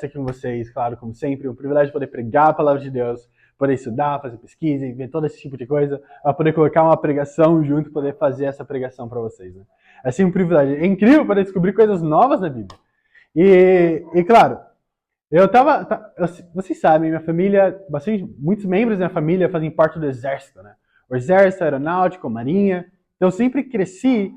estar aqui com vocês, claro, como sempre. É um privilégio poder pregar a palavra de Deus, poder estudar, fazer pesquisa e ver todo esse tipo de coisa, para poder colocar uma pregação junto e poder fazer essa pregação para vocês, né? É assim um privilégio. É incrível poder descobrir coisas novas na Bíblia. E claro, vocês sabem, minha família, muitos membros da minha família fazem parte do exército, né? O exército, aeronáutico, marinha. Então eu sempre cresci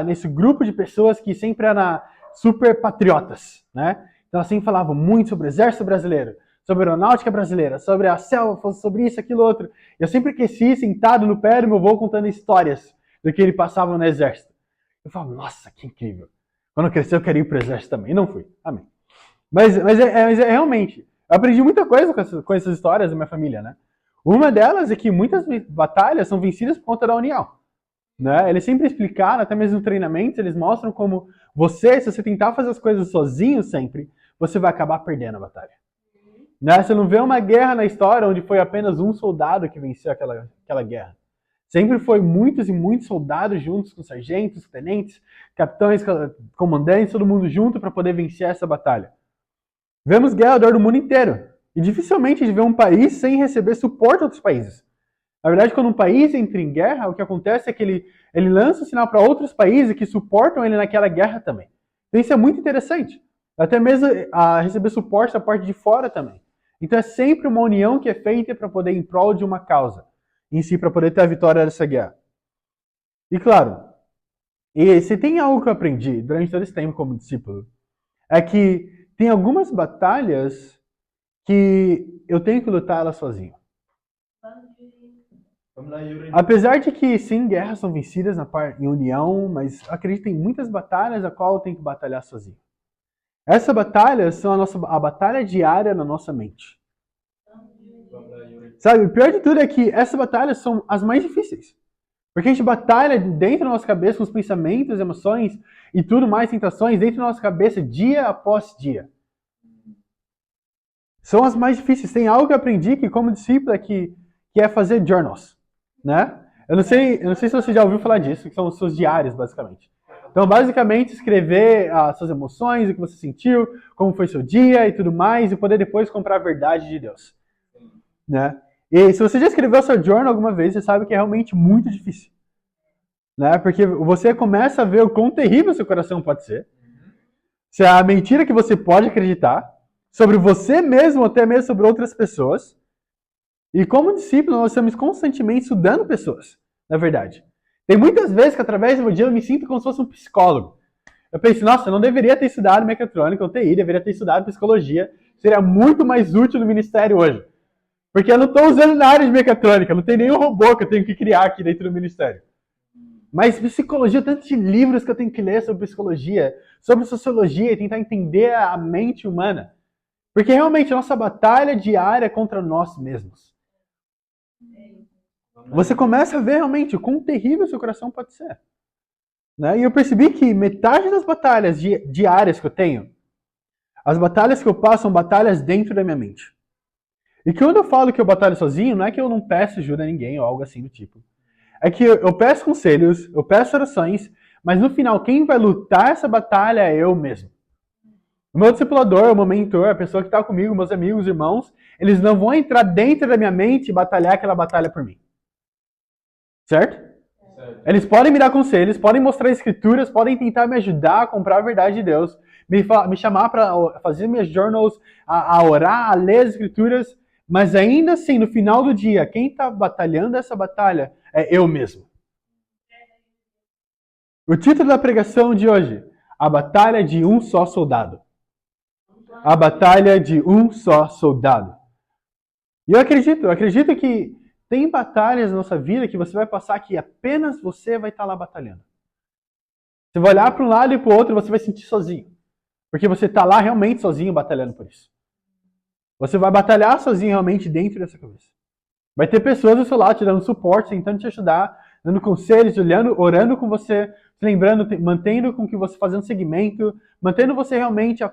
nesse grupo de pessoas que sempre eram super patriotas, né? Então assim falavam muito sobre o exército brasileiro, sobre a aeronáutica brasileira, sobre a selva, sobre isso, aquilo, outro. E eu sempre cresci sentado no pé do meu avô contando histórias do que ele passava no exército. Eu falo, nossa, que incrível. Quando eu crescer eu queria ir pro exército também. E não fui. Amém. Mas é realmente, eu aprendi muita coisa com essas histórias da minha família, né? Uma delas é que muitas batalhas são vencidas por conta da união, né? Eles sempre explicaram, até mesmo no treinamento, eles mostram como se você tentar fazer as coisas sozinho sempre, você vai acabar perdendo a batalha. Né? Você não vê uma guerra na história onde foi apenas um soldado que venceu aquela guerra. Sempre foi muitos e muitos soldados juntos com sargentos, tenentes, capitães, comandantes, todo mundo junto para poder vencer essa batalha. Vemos guerra ao redor do mundo inteiro. E dificilmente a gente vê um país sem receber suporte de outros países. Na verdade, quando um país entra em guerra, o que acontece é que ele lança o sinal para outros países que suportam ele naquela guerra também. Então isso é muito interessante. Até mesmo a receber suporte da parte de fora também. Então é sempre uma união que é feita para poder ir em prol de uma causa em si, para poder ter a vitória dessa guerra. E claro, e se tem algo que eu aprendi durante todo esse tempo como discípulo, é que tem algumas batalhas que eu tenho que lutar elas sozinho. Apesar de que, sim, guerras são vencidas em união, mas acredito em muitas batalhas a qual eu tenho que batalhar sozinho. Essas batalhas são a batalha diária na nossa mente. Sabe, o pior de tudo é que essas batalhas são as mais difíceis. Porque a gente batalha dentro da nossa cabeça com os pensamentos, emoções e tudo mais, tentações, dentro da nossa cabeça, dia após dia. São as mais difíceis. Tem algo que eu aprendi que, como discípulo, que é fazer journals, né? Eu não sei se você já ouviu falar disso, que são os seus diários, basicamente. Então, basicamente, escrever as suas emoções, o que você sentiu, como foi seu dia e tudo mais, e poder depois comprar a verdade de Deus, né? E se você já escreveu seu journal alguma vez, você sabe que é realmente muito difícil, né? Porque você começa a ver o quão terrível seu coração pode ser, se é a mentira que você pode acreditar, sobre você mesmo, ou até mesmo sobre outras pessoas. E como discípulo, nós estamos constantemente estudando pessoas, na verdade. Tem muitas vezes que através do meu dia eu me sinto como se fosse um psicólogo. Eu penso, nossa, eu não deveria ter estudado mecatrônica ou TI, deveria ter estudado psicologia. Seria muito mais útil no ministério hoje. Porque eu não estou usando na área de mecatrônica, não tem nenhum robô que eu tenho que criar aqui dentro do ministério. Mas psicologia, tanto de livros que eu tenho que ler sobre psicologia, sobre sociologia e tentar entender a mente humana. Porque realmente a nossa batalha diária é contra nós mesmos. Você começa a ver realmente o quão terrível seu coração pode ser. Né? E eu percebi que metade das batalhas diárias que eu tenho, as batalhas que eu passo são batalhas dentro da minha mente. E quando eu falo que eu batalho sozinho, não é que eu não peço ajuda a ninguém ou algo assim do tipo. É que eu peço conselhos, eu peço orações, mas no final quem vai lutar essa batalha é eu mesmo. O meu discipulador, o meu mentor, a pessoa que está comigo, meus amigos, irmãos, eles não vão entrar dentro da minha mente e batalhar aquela batalha por mim. Certo? Eles podem me dar conselhos, podem mostrar escrituras, podem tentar me ajudar a comprar a verdade de Deus, me chamar para fazer minhas journals, a orar, a ler as escrituras, mas ainda assim, no final do dia, quem está batalhando essa batalha é eu mesmo. O título da pregação de hoje, a batalha de um só soldado. A batalha de um só soldado. E eu acredito que tem batalhas na nossa vida que você vai passar que apenas você vai estar lá batalhando. Você vai olhar para um lado e para o outro e você vai sentir sozinho. Porque você está lá realmente sozinho batalhando por isso. Você vai batalhar sozinho realmente dentro dessa cabeça. Vai ter pessoas do seu lado te dando suporte, tentando te ajudar, dando conselhos, orando com você, te lembrando, mantendo com que você fazendo segmento, mantendo você realmente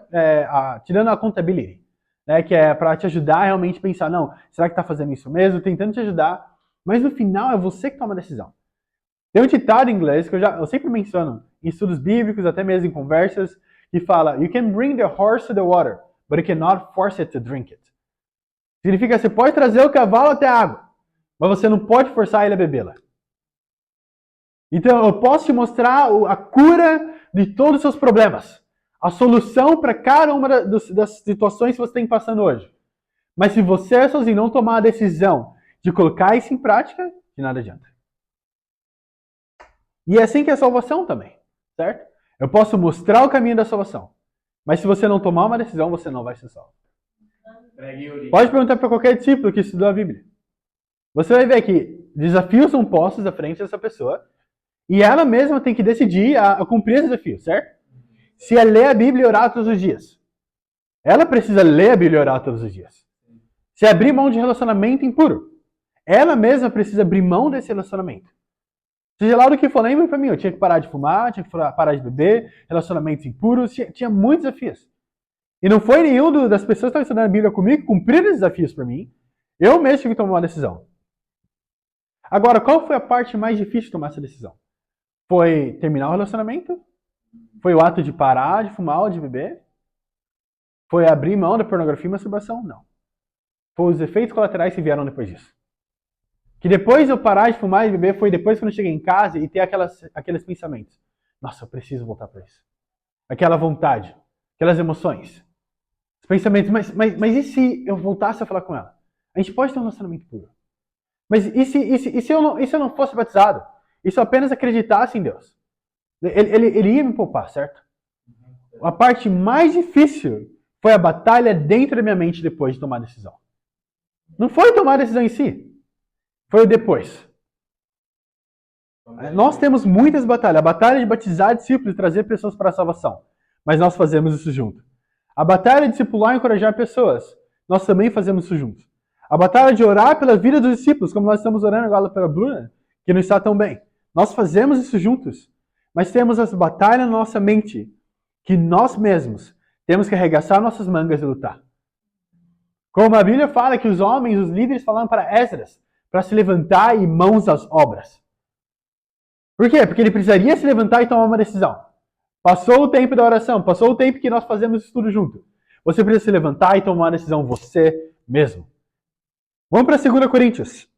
te dando a accountability. Né, que é para te ajudar a realmente pensar, não, será que está fazendo isso mesmo? Tentando te ajudar. Mas no final é você que toma a decisão. Tem um ditado em inglês que eu sempre menciono em estudos bíblicos, até mesmo em conversas, que fala, you can bring the horse to the water, but you cannot force it to drink it. Significa que você pode trazer o cavalo até a água, mas você não pode forçar ele a bebê-la. Então, eu posso te mostrar a cura de todos os seus problemas. A solução para cada uma das situações que você tem passando hoje. Mas se você sozinho não tomar a decisão de colocar isso em prática, de nada adianta. E é assim que é a salvação também, certo? Eu posso mostrar o caminho da salvação. Mas se você não tomar uma decisão, você não vai ser salvo. Pode perguntar para qualquer discípulo que estudou a Bíblia. Você vai ver que desafios são postos à frente dessa pessoa e ela mesma tem que decidir a cumprir esse desafio, certo? Se é ler a Bíblia e orar todos os dias. Ela precisa ler a Bíblia e orar todos os dias. Se abrir mão de relacionamento impuro. Ela mesma precisa abrir mão desse relacionamento. Seja lá do que for, lembra pra mim, eu tinha que parar de fumar, tinha que parar de beber, relacionamentos impuros, tinha muitos desafios. E não foi nenhum das pessoas que estavam estudando a Bíblia comigo que cumpriram esses desafios para mim. Eu mesmo tive que tomar uma decisão. Agora, qual foi a parte mais difícil de tomar essa decisão? Foi terminar o relacionamento? Foi o ato de parar de fumar ou de beber? Foi abrir mão da pornografia e masturbação? Não. Foi os efeitos colaterais que vieram depois disso. Que depois de eu parar de fumar e beber, foi depois quando eu cheguei em casa e ter aqueles pensamentos. Nossa, eu preciso voltar para isso. Aquela vontade, aquelas emoções. Os pensamentos, mas e se eu voltasse a falar com ela? A gente pode ter um relacionamento puro. Mas e se eu não fosse batizado? E se eu apenas acreditasse em Deus? Ele ia me poupar, certo? A parte mais difícil foi a batalha dentro da minha mente depois de tomar a decisão. Não foi tomar a decisão em si. Foi o depois. Nós temos muitas batalhas. A batalha de batizar discípulos e trazer pessoas para a salvação. Mas nós fazemos isso junto. A batalha de discipular e encorajar pessoas. Nós também fazemos isso junto. A batalha de orar pela vida dos discípulos, como nós estamos orando agora pela Bruna, que não está tão bem. Nós fazemos isso juntos. Mas temos essa batalha na nossa mente, que nós mesmos temos que arregaçar nossas mangas e lutar. Como a Bíblia fala que os homens, os líderes falaram para Esdras, para se levantar e mãos às obras. Por quê? Porque ele precisaria se levantar e tomar uma decisão. Passou o tempo da oração, passou o tempo que nós fazemos isso tudo junto. Você precisa se levantar e tomar uma decisão você mesmo. Vamos para 2 Coríntios,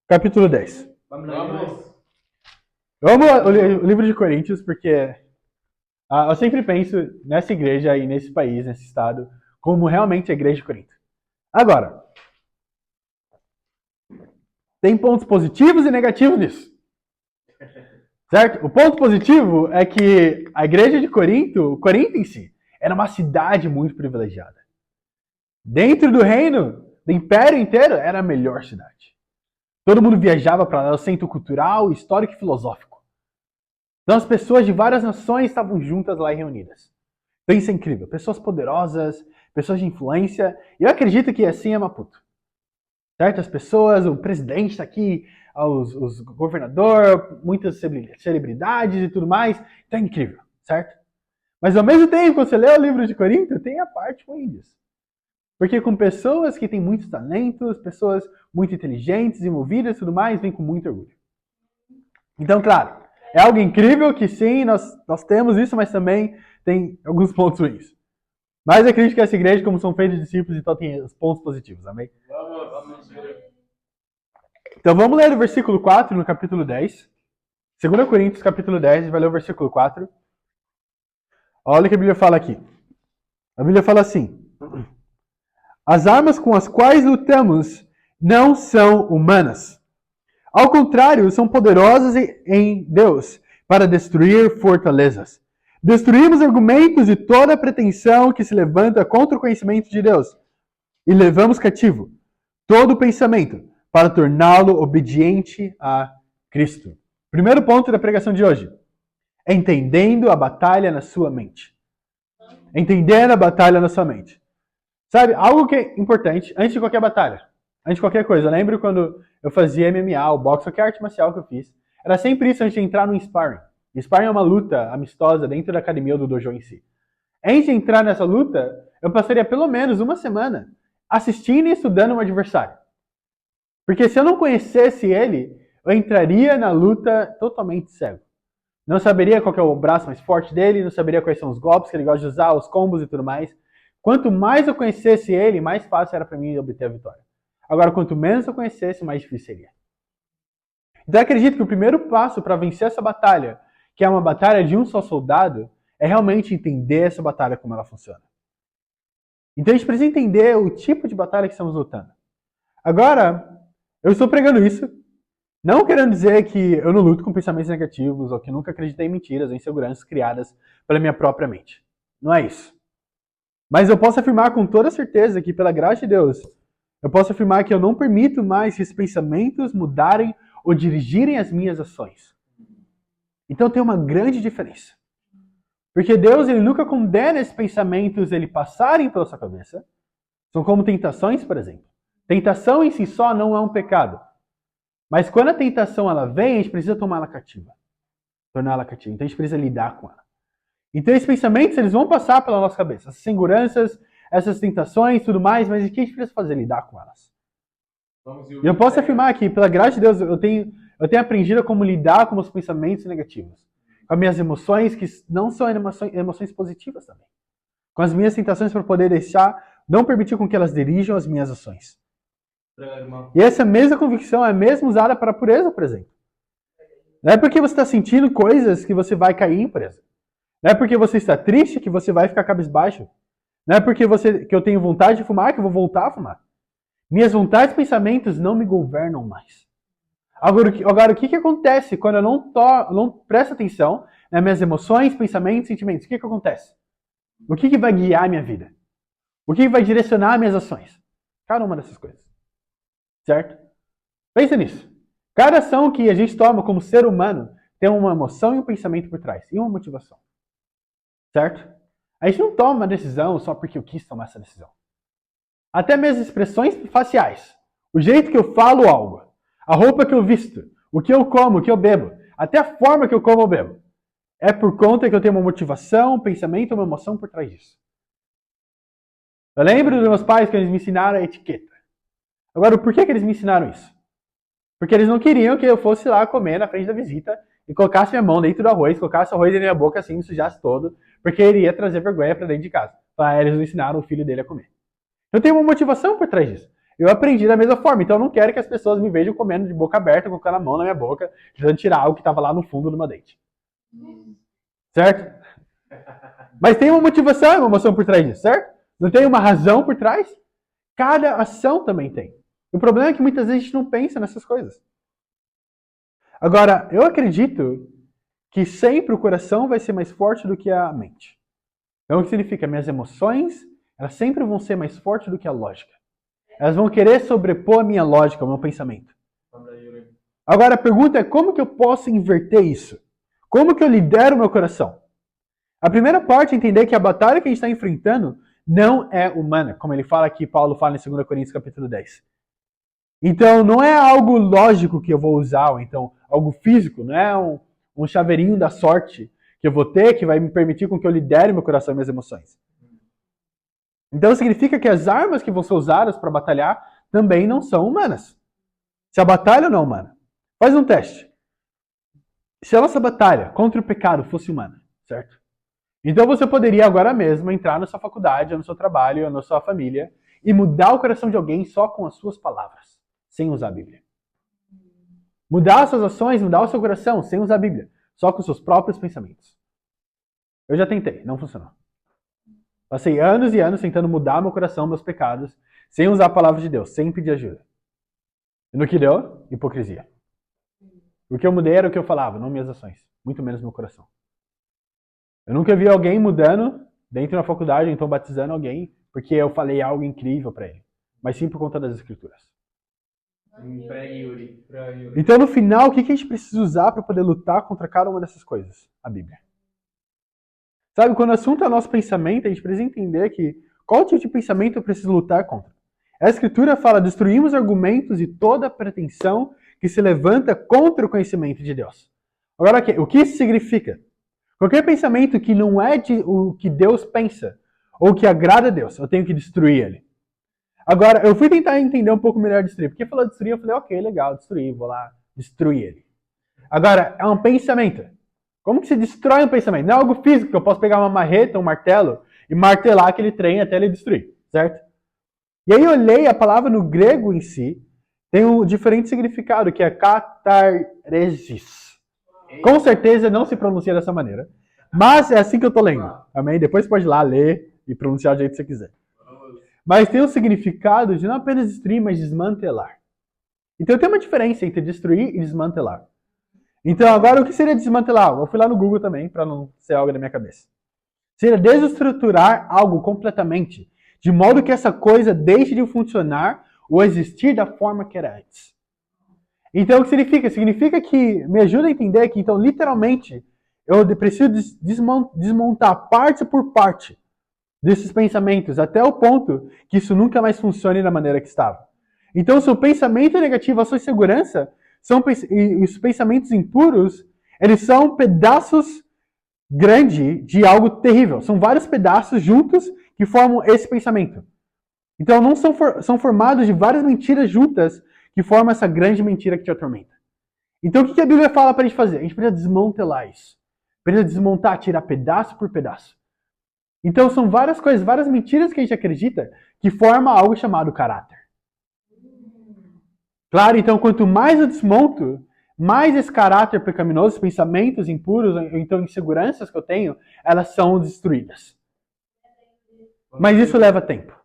capítulo 10. Vamos. Eu amo o livro de Coríntios porque eu sempre penso nessa igreja e nesse país, nesse estado, como realmente a igreja de Corinto. Agora, tem pontos positivos e negativos nisso. Certo? O ponto positivo é que a igreja de Corinto em si, era uma cidade muito privilegiada. Dentro do reino, do império inteiro, era a melhor cidade. Todo mundo viajava para lá, o centro cultural, histórico e filosófico. Então as pessoas de várias nações estavam juntas lá e reunidas. Então isso é incrível. Pessoas poderosas, pessoas de influência. E eu acredito que assim é Maputo. Certo? As pessoas, o presidente está aqui, os governadores, muitas celebridades e tudo mais. Então é incrível, certo? Mas ao mesmo tempo, quando você lê o livro de Corinto, tem a parte ruim disso. Porque com pessoas que têm muitos talentos, pessoas muito inteligentes e movidas e tudo mais, vem com muito orgulho. Então, claro, é algo incrível que sim, nós temos isso, mas também tem alguns pontos ruins. Mas eu acredito que essa igreja, como são feitos discípulos, então tem os pontos positivos, amém? Então vamos ler o versículo 4 no capítulo 10. 2 Coríntios, capítulo 10, vai ler o versículo 4. Olha o que a Bíblia fala aqui. A Bíblia fala assim: as armas com as quais lutamos não são humanas. Ao contrário, são poderosas em Deus para destruir fortalezas. Destruímos argumentos e toda pretensão que se levanta contra o conhecimento de Deus. E levamos cativo todo pensamento para torná-lo obediente a Cristo. Primeiro ponto da pregação de hoje. Entendendo a batalha na sua mente. Entendendo a batalha na sua mente. Sabe, algo que é importante, antes de qualquer batalha, antes de qualquer coisa, eu lembro quando eu fazia MMA, o boxe, qualquer arte marcial que eu fiz, era sempre isso antes de entrar no sparring. Sparring é uma luta amistosa dentro da academia ou do dojo em si. Antes de entrar nessa luta, eu passaria pelo menos uma semana assistindo e estudando um adversário. Porque se eu não conhecesse ele, eu entraria na luta totalmente cego. Não saberia qual que é o braço mais forte dele, não saberia quais são os golpes que ele gosta de usar, os combos e tudo mais. Quanto mais eu conhecesse ele, mais fácil era para mim obter a vitória. Agora, quanto menos eu conhecesse, mais difícil seria. Então, eu acredito que o primeiro passo para vencer essa batalha, que é uma batalha de um só soldado, é realmente entender essa batalha, como ela funciona. Então, a gente precisa entender o tipo de batalha que estamos lutando. Agora, eu estou pregando isso, não querendo dizer que eu não luto com pensamentos negativos ou que nunca acreditei em mentiras ou inseguranças criadas pela minha própria mente. Não é isso. Mas eu posso afirmar com toda certeza que, pela graça de Deus, eu posso afirmar que eu não permito mais que esses pensamentos mudarem ou dirigirem as minhas ações. Então tem uma grande diferença. Porque Deus, ele nunca condena esses pensamentos ele passarem pela sua cabeça. São como tentações, por exemplo. Tentação em si só não é um pecado. Mas quando a tentação ela vem, a gente precisa tomá-la cativa. Torná-la cativa. Então a gente precisa lidar com ela. Então esses pensamentos, eles vão passar pela nossa cabeça. Essas inseguranças, essas tentações, tudo mais. Mas o que a gente precisa fazer? Lidar com elas. E eu posso afirmar aqui, pela graça de Deus, eu tenho aprendido a como lidar com os pensamentos negativos. Com as minhas emoções, que não são emoções positivas também. Com as minhas tentações para poder não permitir com que elas dirijam as minhas ações. E essa mesma convicção é mesmo usada para a pureza, por exemplo. Não é porque você está sentindo coisas que você vai cair em pureza. Não é porque você está triste que você vai ficar cabisbaixo. Não é porque que eu tenho vontade de fumar que eu vou voltar a fumar. Minhas vontades e pensamentos não me governam mais. Agora o que acontece quando eu não presto atenção nas minhas emoções, pensamentos, sentimentos? O que acontece? O que vai guiar a minha vida? O que vai direcionar minhas ações? Cada uma dessas coisas. Certo? Pensa nisso. Cada ação que a gente toma como ser humano tem uma emoção e um pensamento por trás. E uma motivação. Certo? A gente não toma uma decisão só porque eu quis tomar essa decisão. Até mesmo expressões faciais. O jeito que eu falo algo. A roupa que eu visto. O que eu como, o que eu bebo. Até a forma que eu como ou bebo. É por conta que eu tenho uma motivação, um pensamento, uma emoção por trás disso. Eu lembro dos meus pais que eles me ensinaram a etiqueta. Agora, por que eles me ensinaram isso? Porque eles não queriam que eu fosse lá comer na frente da visita e colocasse minha mão dentro do arroz, colocasse o arroz na minha boca assim, me sujasse todo, porque ele ia trazer vergonha para dentro de casa. Eles não ensinaram o filho dele a comer. Eu tenho uma motivação por trás disso. Eu aprendi da mesma forma, então eu não quero que as pessoas me vejam comendo de boca aberta, colocando a mão na minha boca, tentando tirar algo que estava lá no fundo do meu dente. Certo? Mas tem uma motivação e uma emoção por trás disso, certo? Não tem uma razão por trás? Cada ação também tem. O problema é que muitas vezes a gente não pensa nessas coisas. Agora, eu acredito que sempre o coração vai ser mais forte do que a mente. Então, o que significa? Minhas emoções, elas sempre vão ser mais fortes do que a lógica. Elas vão querer sobrepor a minha lógica, o meu pensamento. Agora, a pergunta é como que eu posso inverter isso? Como que eu lidero o meu coração? A primeira parte é entender que a batalha que a gente está enfrentando não é humana, como ele fala aqui, Paulo fala em 2 Coríntios capítulo 10. Então, não é algo lógico que eu vou usar, ou então algo físico, não é um chaveirinho da sorte que eu vou ter, que vai me permitir com que eu lidere meu coração e minhas emoções. Então, significa que as armas que vão ser usadas para batalhar também não são humanas. Se a batalha não é humana. Faz um teste. Se a nossa batalha contra o pecado fosse humana, certo? Então você poderia agora mesmo entrar na sua faculdade, ou no seu trabalho, ou na sua família, e mudar o coração de alguém só com as suas palavras, sem usar a Bíblia. Mudar as suas ações, mudar o seu coração, sem usar a Bíblia, só com os seus próprios pensamentos. Eu já tentei, não funcionou. Passei anos e anos tentando mudar meu coração, meus pecados, sem usar a palavra de Deus, sem pedir ajuda. E no que deu? Hipocrisia. O que eu mudei era o que eu falava, não minhas ações. Muito menos meu coração. Eu nunca vi alguém mudando dentro da faculdade, então batizando alguém, porque eu falei algo incrível para ele. Mas sim por conta das escrituras. Então no final, o que a gente precisa usar para poder lutar contra cada uma dessas coisas? A Bíblia. Sabe, quando o assunto é o nosso pensamento, a gente precisa entender que qual tipo de pensamento eu preciso lutar contra. A Escritura fala, destruímos argumentos e toda pretensão que se levanta contra o conhecimento de Deus. Agora, o que isso significa? Qualquer pensamento que não é o que Deus pensa, ou que agrada a Deus, eu tenho que destruir ele. Agora, eu fui tentar entender um pouco melhor destruir. Porque falou destruir, eu falei, ok, legal, destruir, vou lá destruir ele. Agora, é um pensamento. Como que se destrói um pensamento? Não é algo físico, que eu posso pegar uma marreta, um martelo, e martelar aquele trem até ele destruir, certo? E aí eu olhei a palavra no grego em si, tem um diferente significado, que é catarresis. Com certeza não se pronuncia dessa maneira, mas é assim que eu tô lendo, amém? Depois você pode ir lá ler e pronunciar do jeito que você quiser. Mas tem o significado de não apenas destruir, mas desmantelar. Então tem uma diferença entre destruir e desmantelar. Então agora o que seria desmantelar? Eu fui lá no Google também, para não ser algo da minha cabeça. Seria desestruturar algo completamente, de modo que essa coisa deixe de funcionar ou existir da forma que era antes. Então o que significa? Significa que me ajuda a entender que, então, literalmente, eu preciso desmontar parte por parte desses pensamentos, até o ponto que isso nunca mais funcione da maneira que estava. Então, se o pensamento é negativo, a sua insegurança, e os pensamentos impuros, eles são pedaços grandes de algo terrível. São vários pedaços juntos que formam esse pensamento. Então, não são formados de várias mentiras juntas que formam essa grande mentira que te atormenta. Então, o que a Bíblia fala para a gente fazer? A gente precisa desmantelar isso. Precisa desmontar, tirar pedaço por pedaço. Então são várias coisas, várias mentiras que a gente acredita que forma algo chamado caráter. Claro, então quanto mais eu desmonto, mais esse caráter pecaminoso, pensamentos impuros, então inseguranças que eu tenho, elas são destruídas. Mas isso leva tempo.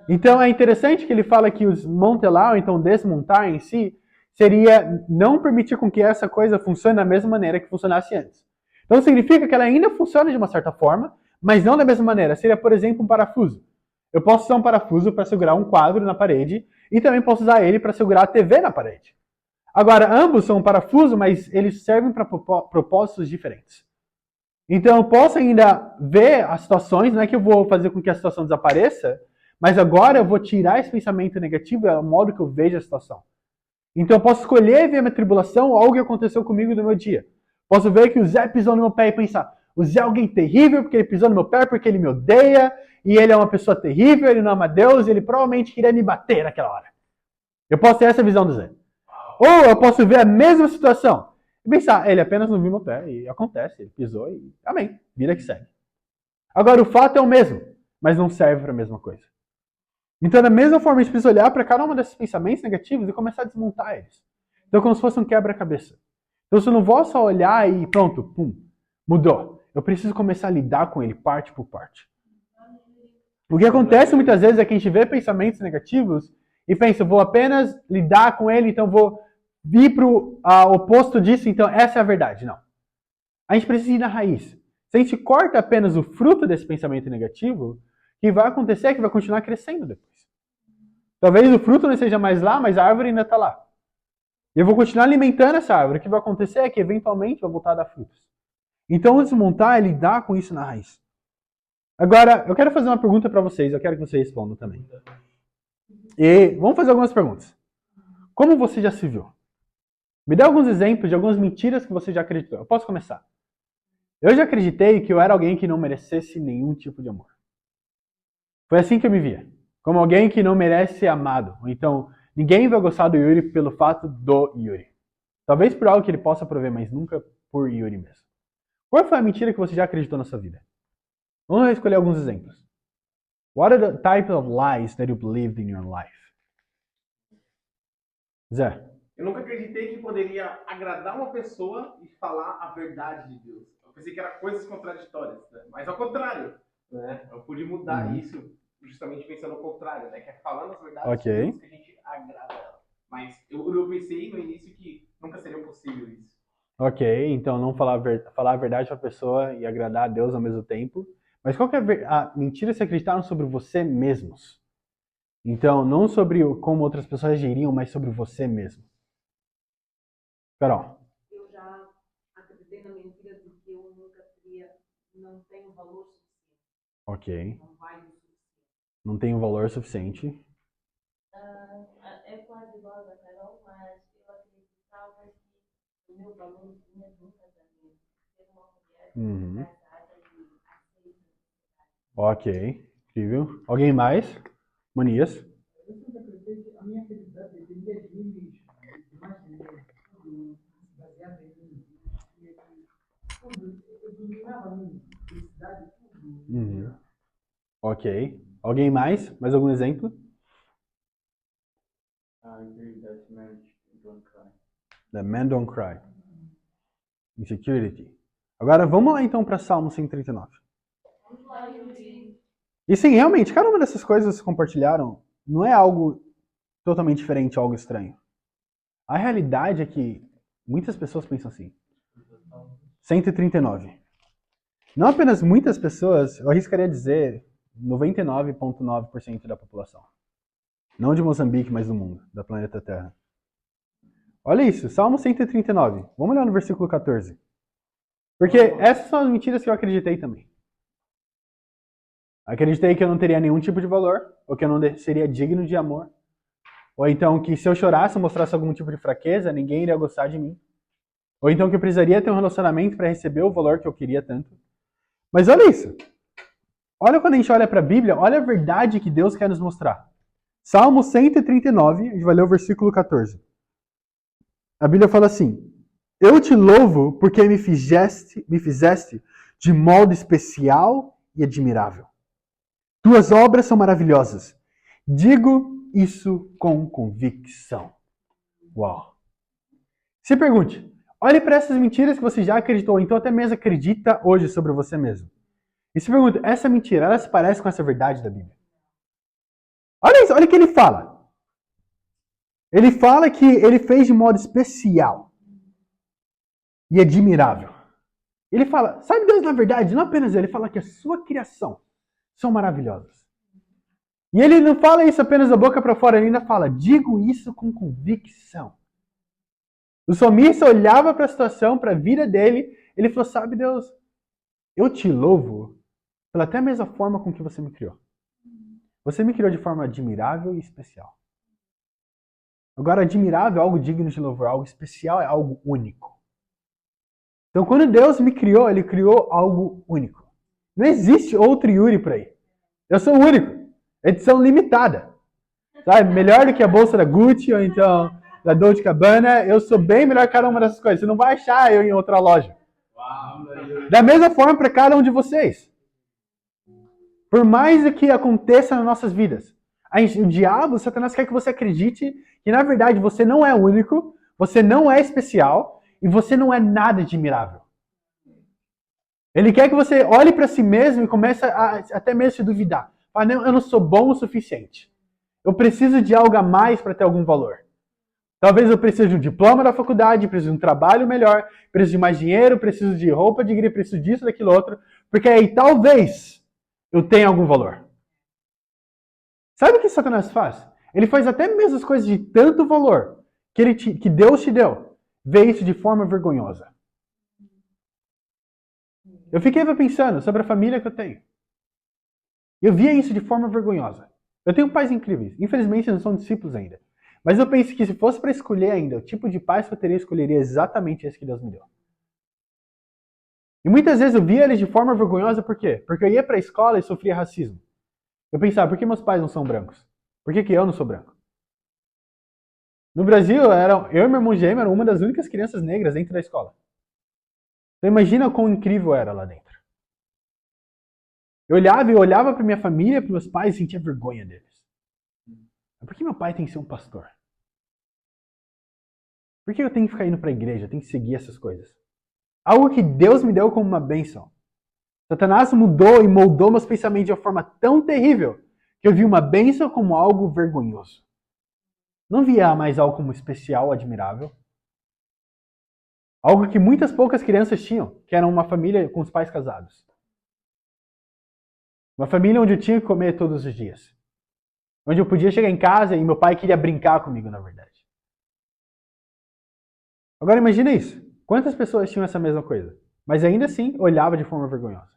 Então é interessante que ele fala que os desmantelar, ou então desmontar em si, seria não permitir com que essa coisa funcione da mesma maneira que funcionasse antes. Então significa que ela ainda funciona de uma certa forma, mas não da mesma maneira. Seria, por exemplo, um parafuso. Eu posso usar um parafuso para segurar um quadro na parede e também posso usar ele para segurar a TV na parede. Agora, ambos são um parafuso, mas eles servem para propósitos diferentes. Então, eu posso ainda ver as situações, não é que eu vou fazer com que a situação desapareça, mas agora eu vou tirar esse pensamento negativo, é o modo que eu vejo a situação. Então, eu posso escolher ver a minha tribulação ou algo que aconteceu comigo no meu dia. Posso ver que o Zé pisou no meu pé e pensar, o Zé é alguém terrível porque ele pisou no meu pé, porque ele me odeia, e ele é uma pessoa terrível, ele não ama Deus, e ele provavelmente queria me bater naquela hora. Eu posso ter essa visão do Zé. Ou eu posso ver a mesma situação e pensar, ele apenas não viu meu pé, e acontece, ele pisou e amém, vida que segue. Agora, o fato é o mesmo, mas não serve para a mesma coisa. Então, da mesma forma, a gente precisa olhar para cada um desses pensamentos negativos e começar a desmontar eles. Então, como se fosse um quebra-cabeça. Então, se eu não vou só olhar e pronto, pum, mudou. Eu preciso começar a lidar com ele parte por parte. O que acontece muitas vezes é que a gente vê pensamentos negativos e pensa, eu vou apenas lidar com ele, então vou vir para o oposto disso, então essa é a verdade. Não. A gente precisa ir na raiz. Se a gente corta apenas o fruto desse pensamento negativo, o que vai acontecer é que vai continuar crescendo depois. Talvez o fruto não esteja mais lá, mas a árvore ainda está lá. E eu vou continuar alimentando essa árvore. O que vai acontecer é que eventualmente vai voltar a dar frutos. Então, desmontar é lidar com isso na raiz. Agora, eu quero fazer uma pergunta para vocês. Eu quero que vocês respondam também. E vamos fazer algumas perguntas. Como você já se viu? Me dê alguns exemplos de algumas mentiras que você já acreditou. Eu posso começar. Eu já acreditei que eu era alguém que não merecesse nenhum tipo de amor. Foi assim que eu me via. Como alguém que não merece ser amado. Então, ninguém vai gostar do Yuri pelo fato do Yuri. Talvez por algo que ele possa prover, mas nunca por Yuri mesmo. Qual foi a mentira que você já acreditou na sua vida? Vamos escolher alguns exemplos. What are the types of lies that you believed in your life? Zé. Eu nunca acreditei que poderia agradar uma pessoa e falar a verdade de Deus. Eu pensei que eram coisas contraditórias, né? Mas ao contrário, né? Eu pude mudar isso justamente pensando ao contrário, né? Que é falando as verdades de Deus que a gente agrada ela. Mas eu pensei no início que nunca seria possível isso. Ok, então não falar a verdade para a pessoa e agradar a Deus ao mesmo tempo. Mas qual que é a mentira se acreditaram sobre você mesmos? Então, não sobre como outras pessoas agiriam, mas sobre você mesmo. Carol. Eu já acreditei na mentira de que eu nunca teria, não tenho valor suficiente. Ok. Não vale o suficiente. Não tenho valor suficiente. É quase igual a Carol, mas eu acreditava que o meu valor vinha de um casamento. Ser uma mulher casada e aceita. Ok, incrível. Alguém mais? Manias? Eu sempre acreditei que a minha felicidade dependia de mim mesmo. Imaginei tudo baseado em mim. Tudo, eu dominava a minha felicidade, tudo. Ok. Alguém mais? Mais algum exemplo? I agree that men don't cry. The men don't cry. Insecurity. Agora vamos lá então para Salmo 139. E sim, realmente, cada uma dessas coisas que compartilharam não é algo totalmente diferente, algo estranho. A realidade é que muitas pessoas pensam assim. 139. Não apenas muitas pessoas, eu arriscaria dizer 99,9% da população. Não de Moçambique, mas do mundo, da planeta Terra. Olha isso, Salmo 139. Vamos olhar no versículo 14. Porque essas são as mentiras que eu acreditei também. Acreditei que eu não teria nenhum tipo de valor, ou que eu não seria digno de amor, ou então que se eu chorasse ou mostrasse algum tipo de fraqueza, ninguém iria gostar de mim. Ou então que eu precisaria ter um relacionamento para receber o valor que eu queria tanto. Mas olha isso. Olha quando a gente olha para a Bíblia, olha a verdade que Deus quer nos mostrar. Salmo 139, a gente vai ler o versículo 14. A Bíblia fala assim: Eu te louvo porque me fizeste de modo especial e admirável. Tuas obras são maravilhosas. Digo isso com convicção. Uau. Se pergunte, olhe para essas mentiras que você já acreditou, então até mesmo acredita hoje sobre você mesmo. E se pergunta, essa mentira, ela se parece com essa verdade da Bíblia? Olha isso, olha o que ele fala. Ele fala que ele fez de modo especial e admirável. Ele fala, sabe Deus na verdade? Não apenas ele fala que a sua criação são maravilhosas. E ele não fala isso apenas da boca para fora, ele ainda fala, digo isso com convicção. O salmista olhava para a situação, para a vida dele, ele falou, sabe Deus, eu te louvo pela até mesma forma com que você me criou. Você me criou de forma admirável e especial. Agora, admirável é algo digno de louvor, algo especial é algo único. Então, quando Deus me criou, ele criou algo único. Não existe outro Yuri por aí. Eu sou o único. Edição limitada. Sabe? Melhor do que a bolsa da Gucci ou então da Dolce & Gabbana. Eu sou bem melhor que cada uma dessas coisas. Você não vai achar eu em outra loja. Da mesma forma para cada um de vocês. Por mais que aconteça nas nossas vidas, o diabo, o Satanás quer que você acredite que na verdade você não é único, você não é especial e você não é nada admirável. Ele quer que você olhe para si mesmo e comece a até mesmo se duvidar. Fala, não, eu não sou bom o suficiente. Eu preciso de algo a mais para ter algum valor. Talvez eu precise de um diploma da faculdade, preciso de um trabalho melhor, preciso de mais dinheiro, preciso de roupa de grife, preciso disso, daquilo outro, porque aí talvez eu tenha algum valor. Sabe o que Satanás faz? Ele faz até mesmo as coisas de tanto valor que Deus te deu, vê isso de forma vergonhosa. Eu fiquei pensando sobre a família que eu tenho. Eu via isso de forma vergonhosa. Eu tenho pais incríveis. Infelizmente não são discípulos ainda. Mas eu penso que se fosse para escolher ainda o tipo de pais que eu teria, escolheria exatamente esse que Deus me deu. E muitas vezes eu via eles de forma vergonhosa, por quê? Porque eu ia para a escola e sofria racismo. Eu pensava, por que meus pais não são brancos? Por que eu não sou branco? No Brasil, eu e meu irmão gêmeo eram uma das únicas crianças negras dentro da escola. Então imagina quão incrível era lá dentro. Eu olhava para minha família, para meus pais e sentia vergonha deles. Por que meu pai tem que ser um pastor? Por que eu tenho que ficar indo para a igreja? Eu tenho que seguir essas coisas. Algo que Deus me deu como uma bênção. Satanás mudou e moldou meus pensamentos de uma forma tão terrível que eu vi uma bênção como algo vergonhoso. Não via mais algo como especial, admirável. Algo que muitas poucas crianças tinham, que era uma família com os pais casados. Uma família onde eu tinha que comer todos os dias. Onde eu podia chegar em casa e meu pai queria brincar comigo, na verdade. Agora imagina isso. Quantas pessoas tinham essa mesma coisa? Mas ainda assim, olhava de forma vergonhosa.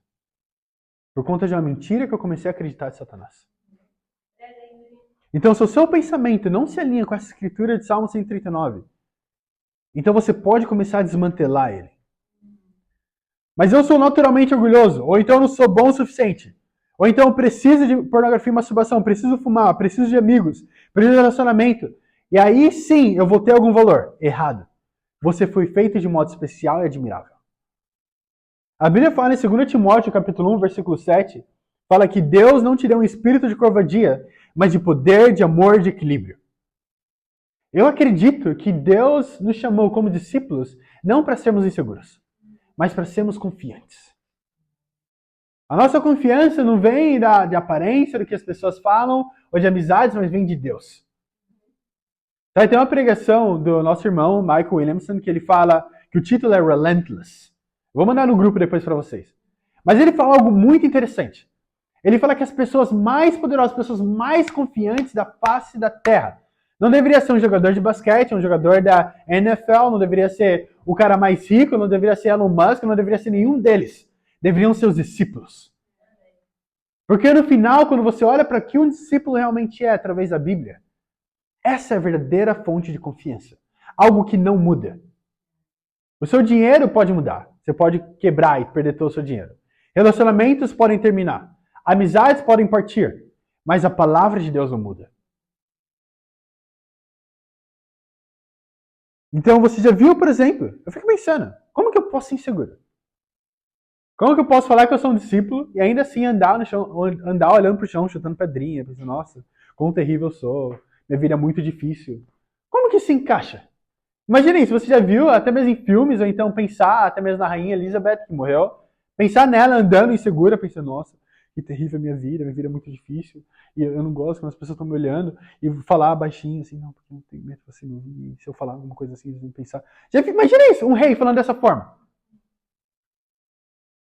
Por conta de uma mentira que eu comecei a acreditar de Satanás. Então, se o seu pensamento não se alinha com essa escritura de Salmo 139, então você pode começar a desmantelar ele. Mas eu sou naturalmente orgulhoso, ou então eu não sou bom o suficiente. Ou então eu preciso de pornografia e masturbação, preciso fumar, preciso de amigos, preciso de relacionamento. E aí sim eu vou ter algum valor. Errado. Você foi feito de modo especial e admirável. A Bíblia fala em 2 Timóteo, capítulo 1, versículo 7, fala que Deus não te deu um espírito de covardia, mas de poder, de amor e de equilíbrio. Eu acredito que Deus nos chamou como discípulos não para sermos inseguros, mas para sermos confiantes. A nossa confiança não vem de aparência, do que as pessoas falam, ou de amizades, mas vem de Deus. Então, tem uma pregação do nosso irmão, Michael Williamson, que ele fala que o título é Relentless. Vou mandar no grupo depois para vocês. Mas ele fala algo muito interessante. Ele fala que as pessoas mais poderosas, as pessoas mais confiantes da face da Terra, não deveria ser um jogador de basquete, um jogador da NFL, não deveria ser o cara mais rico, não deveria ser Elon Musk, não deveria ser nenhum deles. Deveriam ser os discípulos. Porque no final, quando você olha para o que um discípulo realmente é através da Bíblia, essa é a verdadeira fonte de confiança. Algo que não muda. O seu dinheiro pode mudar. Você pode quebrar e perder todo o seu dinheiro. Relacionamentos podem terminar. Amizades podem partir. Mas a palavra de Deus não muda. Então você já viu, por exemplo, eu fico pensando, como que eu posso ser inseguro? Como que eu posso falar que eu sou um discípulo e ainda assim andar no chão, andar olhando pro chão, chutando pedrinha, pensando, nossa, quão terrível eu sou, minha vida é muito difícil. Como que isso se encaixa? Imagina isso, você já viu, até mesmo em filmes, ou então pensar, até mesmo na rainha Elizabeth, que morreu, pensar nela andando insegura, pensando, nossa, que terrível a minha vida é muito difícil, e eu não gosto quando as pessoas estão me olhando, e falar baixinho assim, não, porque eu tenho medo de você me ouvir, se eu falar alguma coisa assim, eles vão pensar. Imagina isso, um rei falando dessa forma.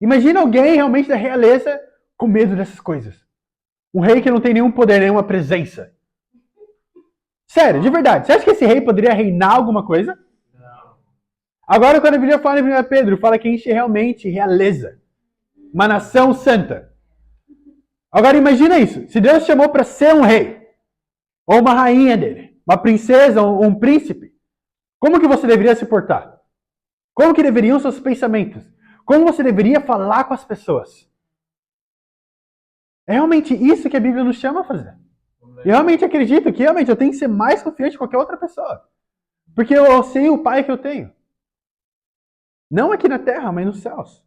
Imagina alguém realmente da realeza com medo dessas coisas. Um rei que não tem nenhum poder, nenhuma presença. Sério, de verdade. Você acha que esse rei poderia reinar alguma coisa? Não. Agora, quando a Bíblia fala em 1 Pedro, fala que a gente é realmente realeza. Uma nação santa. Agora, imagina isso. Se Deus chamou para ser um rei, ou uma rainha dele, uma princesa, ou um príncipe, como que você deveria se portar? Como que deveriam seus pensamentos? Como você deveria falar com as pessoas? É realmente isso que a Bíblia nos chama a fazer. Eu realmente acredito que eu tenho que ser mais confiante que qualquer outra pessoa. Porque eu sei o Pai que eu tenho. Não aqui na terra, mas nos céus.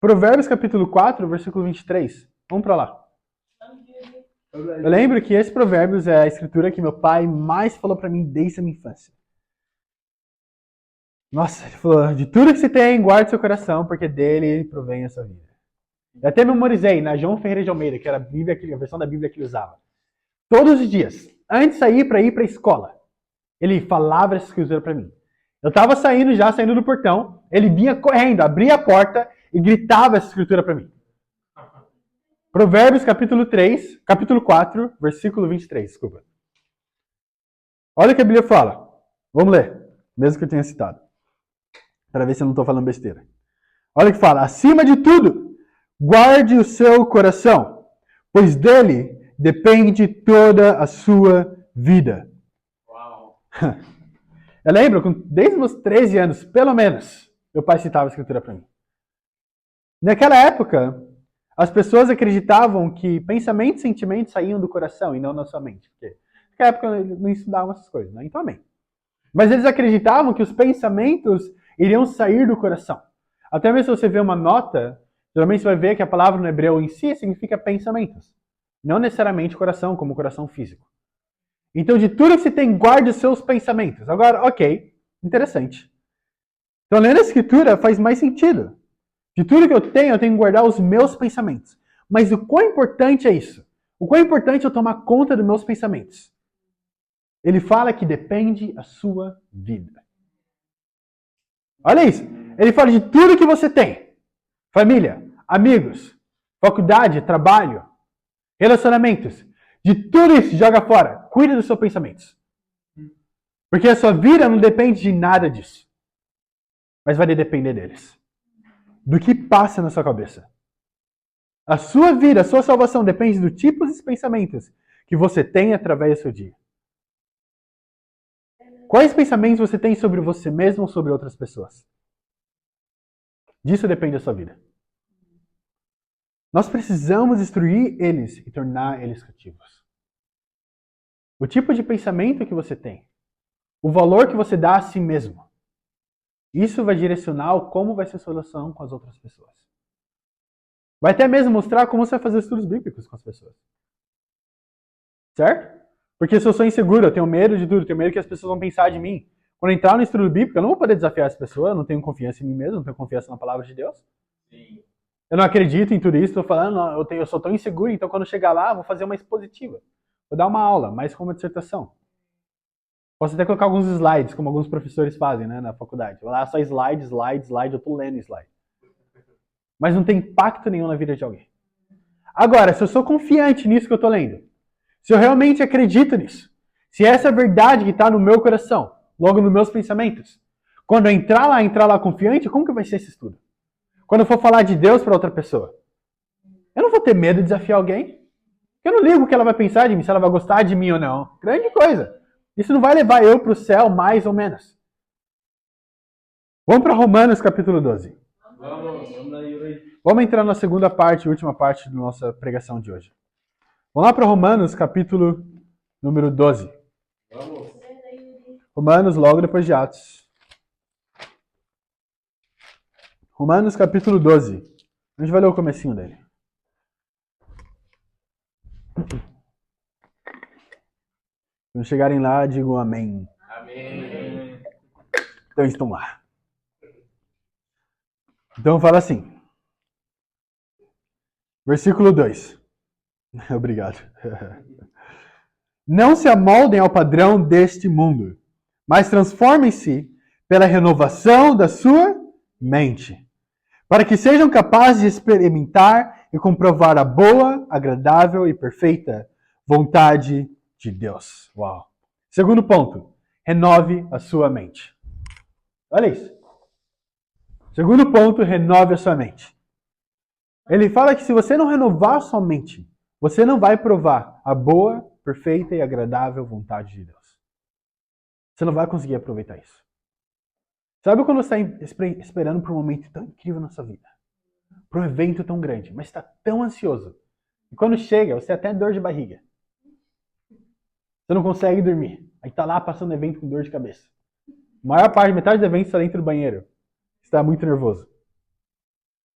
Provérbios capítulo 4, versículo 23. Vamos para lá. Eu lembro que esse Provérbios é a escritura que meu pai mais falou para mim desde a minha infância. Nossa, ele falou, de tudo que você tem, guarde seu coração, porque dele provém a sua vida. Eu até memorizei na João Ferreira de Almeida, que era a versão da Bíblia que ele usava. Todos os dias, antes de sair para ir para a escola, ele falava essa escritura para mim. Eu estava saindo do portão, ele vinha correndo, abria a porta e gritava essa escritura para mim. Provérbios capítulo 4, versículo 23, desculpa. Olha o que a Bíblia fala. Vamos ler, mesmo que eu tenha citado. Para ver se eu não estou falando besteira. Olha o que fala. Acima de tudo, guarde o seu coração, pois dele depende toda a sua vida. Uau. Eu lembro, desde os meus 13 anos, pelo menos, meu pai citava a escritura para mim. Naquela época, as pessoas acreditavam que pensamentos e sentimentos saíam do coração e não da sua mente. Porque naquela época eles não estudavam essas coisas, né? Então amém. Mas eles acreditavam que os pensamentos iriam sair do coração. Até mesmo se você vê uma nota, geralmente você vai ver que a palavra no hebreu em si significa pensamentos. Não necessariamente coração, como coração físico. Então, de tudo que você tem, guarde os seus pensamentos. Agora, ok, interessante. Então, lendo a escritura faz mais sentido. De tudo que eu tenho que guardar os meus pensamentos. Mas o quão importante é isso? O quão importante é eu tomar conta dos meus pensamentos? Ele fala que depende a sua vida. Olha isso. Ele fala de tudo que você tem. Família, amigos, faculdade, trabalho, relacionamentos. De tudo isso, joga fora. Cuida dos seus pensamentos. Porque a sua vida não depende de nada disso. Mas vai depender deles. Do que passa na sua cabeça. A sua vida, a sua salvação depende do tipo de pensamentos que você tem através do seu dia. Quais pensamentos você tem sobre você mesmo ou sobre outras pessoas? Disso depende a sua vida. Nós precisamos destruir eles e tornar eles cativos. O tipo de pensamento que você tem, o valor que você dá a si mesmo, isso vai direcionar como vai ser a sua relação com as outras pessoas. Vai até mesmo mostrar como você vai fazer estudos bíblicos com as pessoas. Certo? Porque se eu sou inseguro, eu tenho medo de tudo, tenho medo que as pessoas vão pensar de mim. Quando eu entrar no estudo bíblico, eu não vou poder desafiar as pessoas, eu não tenho confiança em mim mesmo, não tenho confiança na palavra de Deus. Sim. Eu não acredito em tudo isso, estou falando, eu sou tão inseguro, então quando eu chegar lá, eu vou fazer uma expositiva. Vou dar uma aula, mais como uma dissertação. Posso até colocar alguns slides, como alguns professores fazem, né, na faculdade. Vou lá, só slide, eu tô lendo slide. Mas não tem impacto nenhum na vida de alguém. Agora, se eu sou confiante nisso que eu tô lendo, se eu realmente acredito nisso, se essa é a verdade que está no meu coração, logo nos meus pensamentos, quando eu entrar lá confiante, como que vai ser esse estudo? Quando eu for falar de Deus para outra pessoa, eu não vou ter medo de desafiar alguém. Eu não ligo o que ela vai pensar de mim, se ela vai gostar de mim ou não. Grande coisa. Isso não vai levar eu para o céu mais ou menos. Vamos para Romanos capítulo 12. Vamos lá, Yuri. Vamos entrar na segunda parte, última parte da nossa pregação de hoje. Vamos lá para Romanos capítulo número 12. Vamos. Romanos logo depois de Atos. Romanos capítulo 12. A gente vai ler o comecinho dele. Quando chegarem lá, digam amém. Amém. Então estão lá. Então fala assim. Versículo 2. Obrigado. Não se amoldem ao padrão deste mundo, mas transformem-se pela renovação da sua mente, para que sejam capazes de experimentar e comprovar a boa, agradável e perfeita vontade de Deus. Uau. Segundo ponto, renove a sua mente. Olha isso. Segundo ponto, renove a sua mente. Ele fala que se você não renovar a sua mente, você não vai provar a boa, perfeita e agradável vontade de Deus. Você não vai conseguir aproveitar isso. Sabe quando você está esperando por um momento tão incrível na sua vida? Por um evento tão grande, mas está tão ansioso. E quando chega, você tem até dor de barriga. Você não consegue dormir. Aí está lá passando o evento com dor de cabeça. A maior parte, metade do evento está dentro do banheiro. Você está muito nervoso.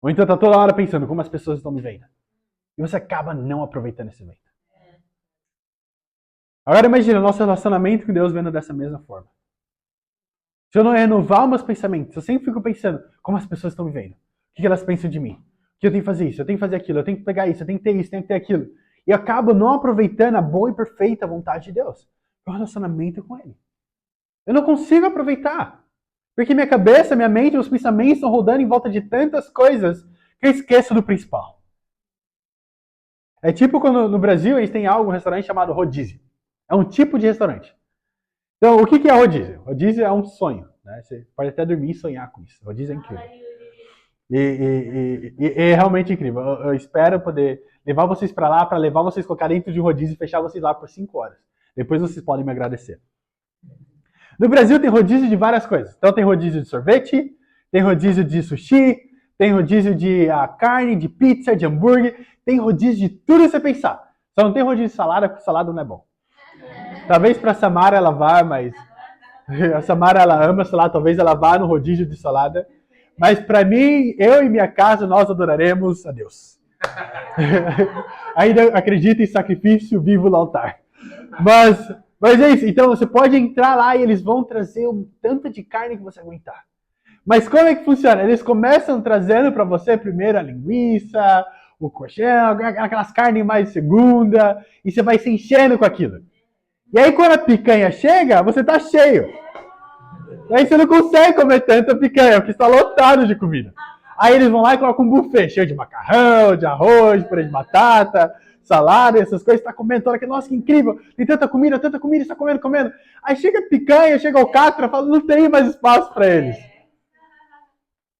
Ou então está toda hora pensando como as pessoas estão me vendo. E você acaba não aproveitando esse evento. Agora imagina o nosso relacionamento com Deus vendo dessa mesma forma. Se eu não renovar meus pensamentos, eu sempre fico pensando como as pessoas estão me vendo. O que elas pensam de mim? Que eu tenho que fazer isso, eu tenho que fazer aquilo, eu tenho que pegar isso, eu tenho que ter isso, eu tenho que ter aquilo. E eu acabo não aproveitando a boa e perfeita vontade de Deus. O relacionamento com Ele. Eu não consigo aproveitar. Porque minha cabeça, minha mente, meus pensamentos estão rodando em volta de tantas coisas que eu esqueço do principal. É tipo quando no Brasil a gente tem um restaurante chamado rodízio. É um tipo de restaurante. Então, o que é rodízio? Rodízio é um sonho. Né? Você pode até dormir e sonhar com isso. Rodízio é incrível. E é realmente incrível. Eu espero poder levar vocês para lá, para levar vocês, colocar dentro de um rodízio e fechar vocês lá por 5 horas. Depois vocês podem me agradecer. No Brasil tem rodízio de várias coisas. Então tem rodízio de sorvete, tem rodízio de sushi, tem rodízio de carne, de pizza, de hambúrguer. Tem rodízio de tudo que você pensar. Só não tem rodízio de salada, porque salada não é bom. Talvez para a Samara ela vá, mas a Samara ela ama salada, talvez ela vá no rodízio de salada. Mas para mim, eu e minha casa, nós adoraremos a Deus. Ainda acredito em sacrifício vivo no altar. Mas é isso. Então você pode entrar lá e eles vão trazer um tanto de carne que você aguentar. Mas como é que funciona? Eles começam trazendo para você primeiro a linguiça, o colchão, aquelas carnes mais de segunda, e você vai se enchendo com aquilo. E aí quando a picanha chega, você tá cheio. Aí você não consegue comer tanta picanha, porque está lotado de comida. Aí eles vão lá e colocam um buffet cheio de macarrão, de arroz, purê de batata, salada, essas coisas. Você está comendo toda aquela, nossa, que incrível. Tem tanta comida, você está comendo. Aí chega a picanha, chega o alcatra, fala, não tem mais espaço para eles.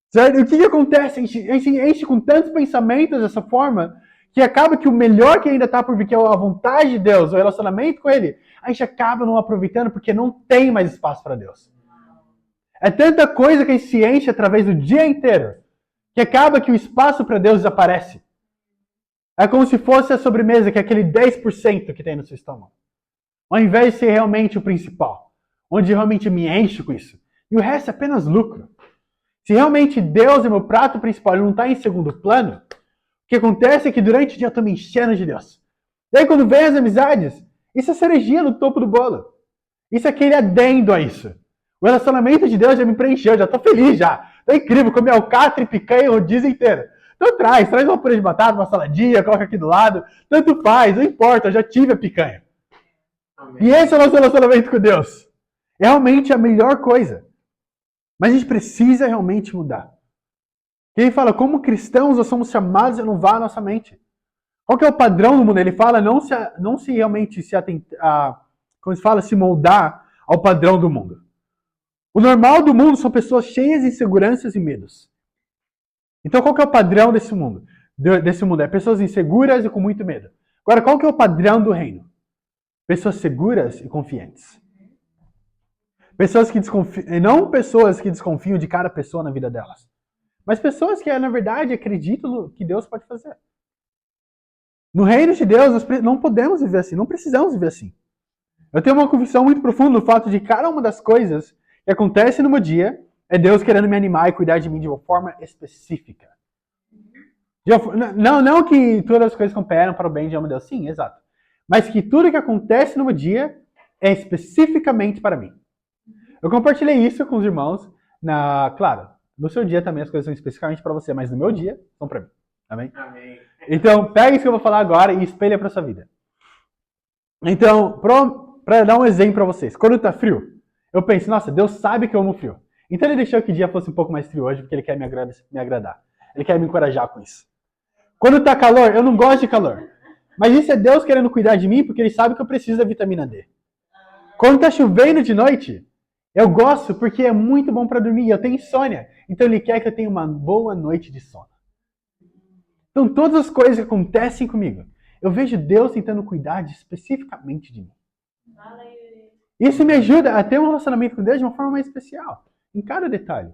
Certo? E o que acontece? A gente enche com tantos pensamentos dessa forma, que acaba que o melhor que ainda está por vir, que é a vontade de Deus, o relacionamento com Ele, a gente acaba não aproveitando porque não tem mais espaço para Deus. É tanta coisa que a gente se enche através do dia inteiro, que acaba que o espaço para Deus desaparece. É como se fosse a sobremesa, que é aquele 10% que tem no seu estômago. Ao invés de ser realmente o principal, onde realmente me encho com isso. E o resto é apenas lucro. Se realmente Deus é meu prato principal e não está em segundo plano, que acontece é que durante o dia eu tô me enchendo de Deus. Daí quando vem as amizades, isso é cerejinha no topo do bolo. Isso é aquele adendo a isso. O relacionamento de Deus já me preencheu, já tô feliz já. Tá incrível, comer alcatra e picanha o dia inteiro. Então traz uma purê de batata, uma saladinha, coloca aqui do lado. Tanto faz, não importa, eu já tive a picanha. Amém. E esse é o nosso relacionamento com Deus. É realmente a melhor coisa. Mas a gente precisa realmente mudar. E ele fala, como cristãos, nós somos chamados a renovar a nossa mente. Qual que é o padrão do mundo? Ele fala não se realmente se atentar, como se fala, se moldar ao padrão do mundo. O normal do mundo são pessoas cheias de inseguranças e medos. Então qual que é o padrão desse mundo? É pessoas inseguras e com muito medo. Agora, qual que é o padrão do reino? Pessoas seguras e confiantes. Pessoas que desconfiam, não pessoas que desconfiam de cada pessoa na vida delas. Mas pessoas que, na verdade, acreditam no que Deus pode fazer. No reino de Deus, nós não podemos viver assim, não precisamos viver assim. Eu tenho uma convicção muito profunda no fato de que cada uma das coisas que acontece no meu dia é Deus querendo me animar e cuidar de mim de uma forma específica. Não que todas as coisas cooperam para o bem de uma Deus, sim, exato. Mas que tudo que acontece no meu dia é especificamente para mim. Eu compartilhei isso com os irmãos, claro, no seu dia também as coisas são especificamente para você, mas no meu dia são para mim. Amém? Amém. Então, pega isso que eu vou falar agora e espelha para sua vida. Então, para dar um exemplo para vocês, quando tá frio, eu penso, nossa, Deus sabe que eu amo frio. Então ele deixou que o dia fosse um pouco mais frio hoje, porque ele quer me agradar. Ele quer me encorajar com isso. Quando tá calor, eu não gosto de calor. Mas isso é Deus querendo cuidar de mim, porque ele sabe que eu preciso da vitamina D. Quando tá chovendo de noite, eu gosto porque é muito bom para dormir. Eu tenho insônia. Então ele quer que eu tenha uma boa noite de sono. Então todas as coisas que acontecem comigo, eu vejo Deus tentando cuidar especificamente de mim. Isso me ajuda a ter um relacionamento com Deus de uma forma mais especial. Em cada detalhe.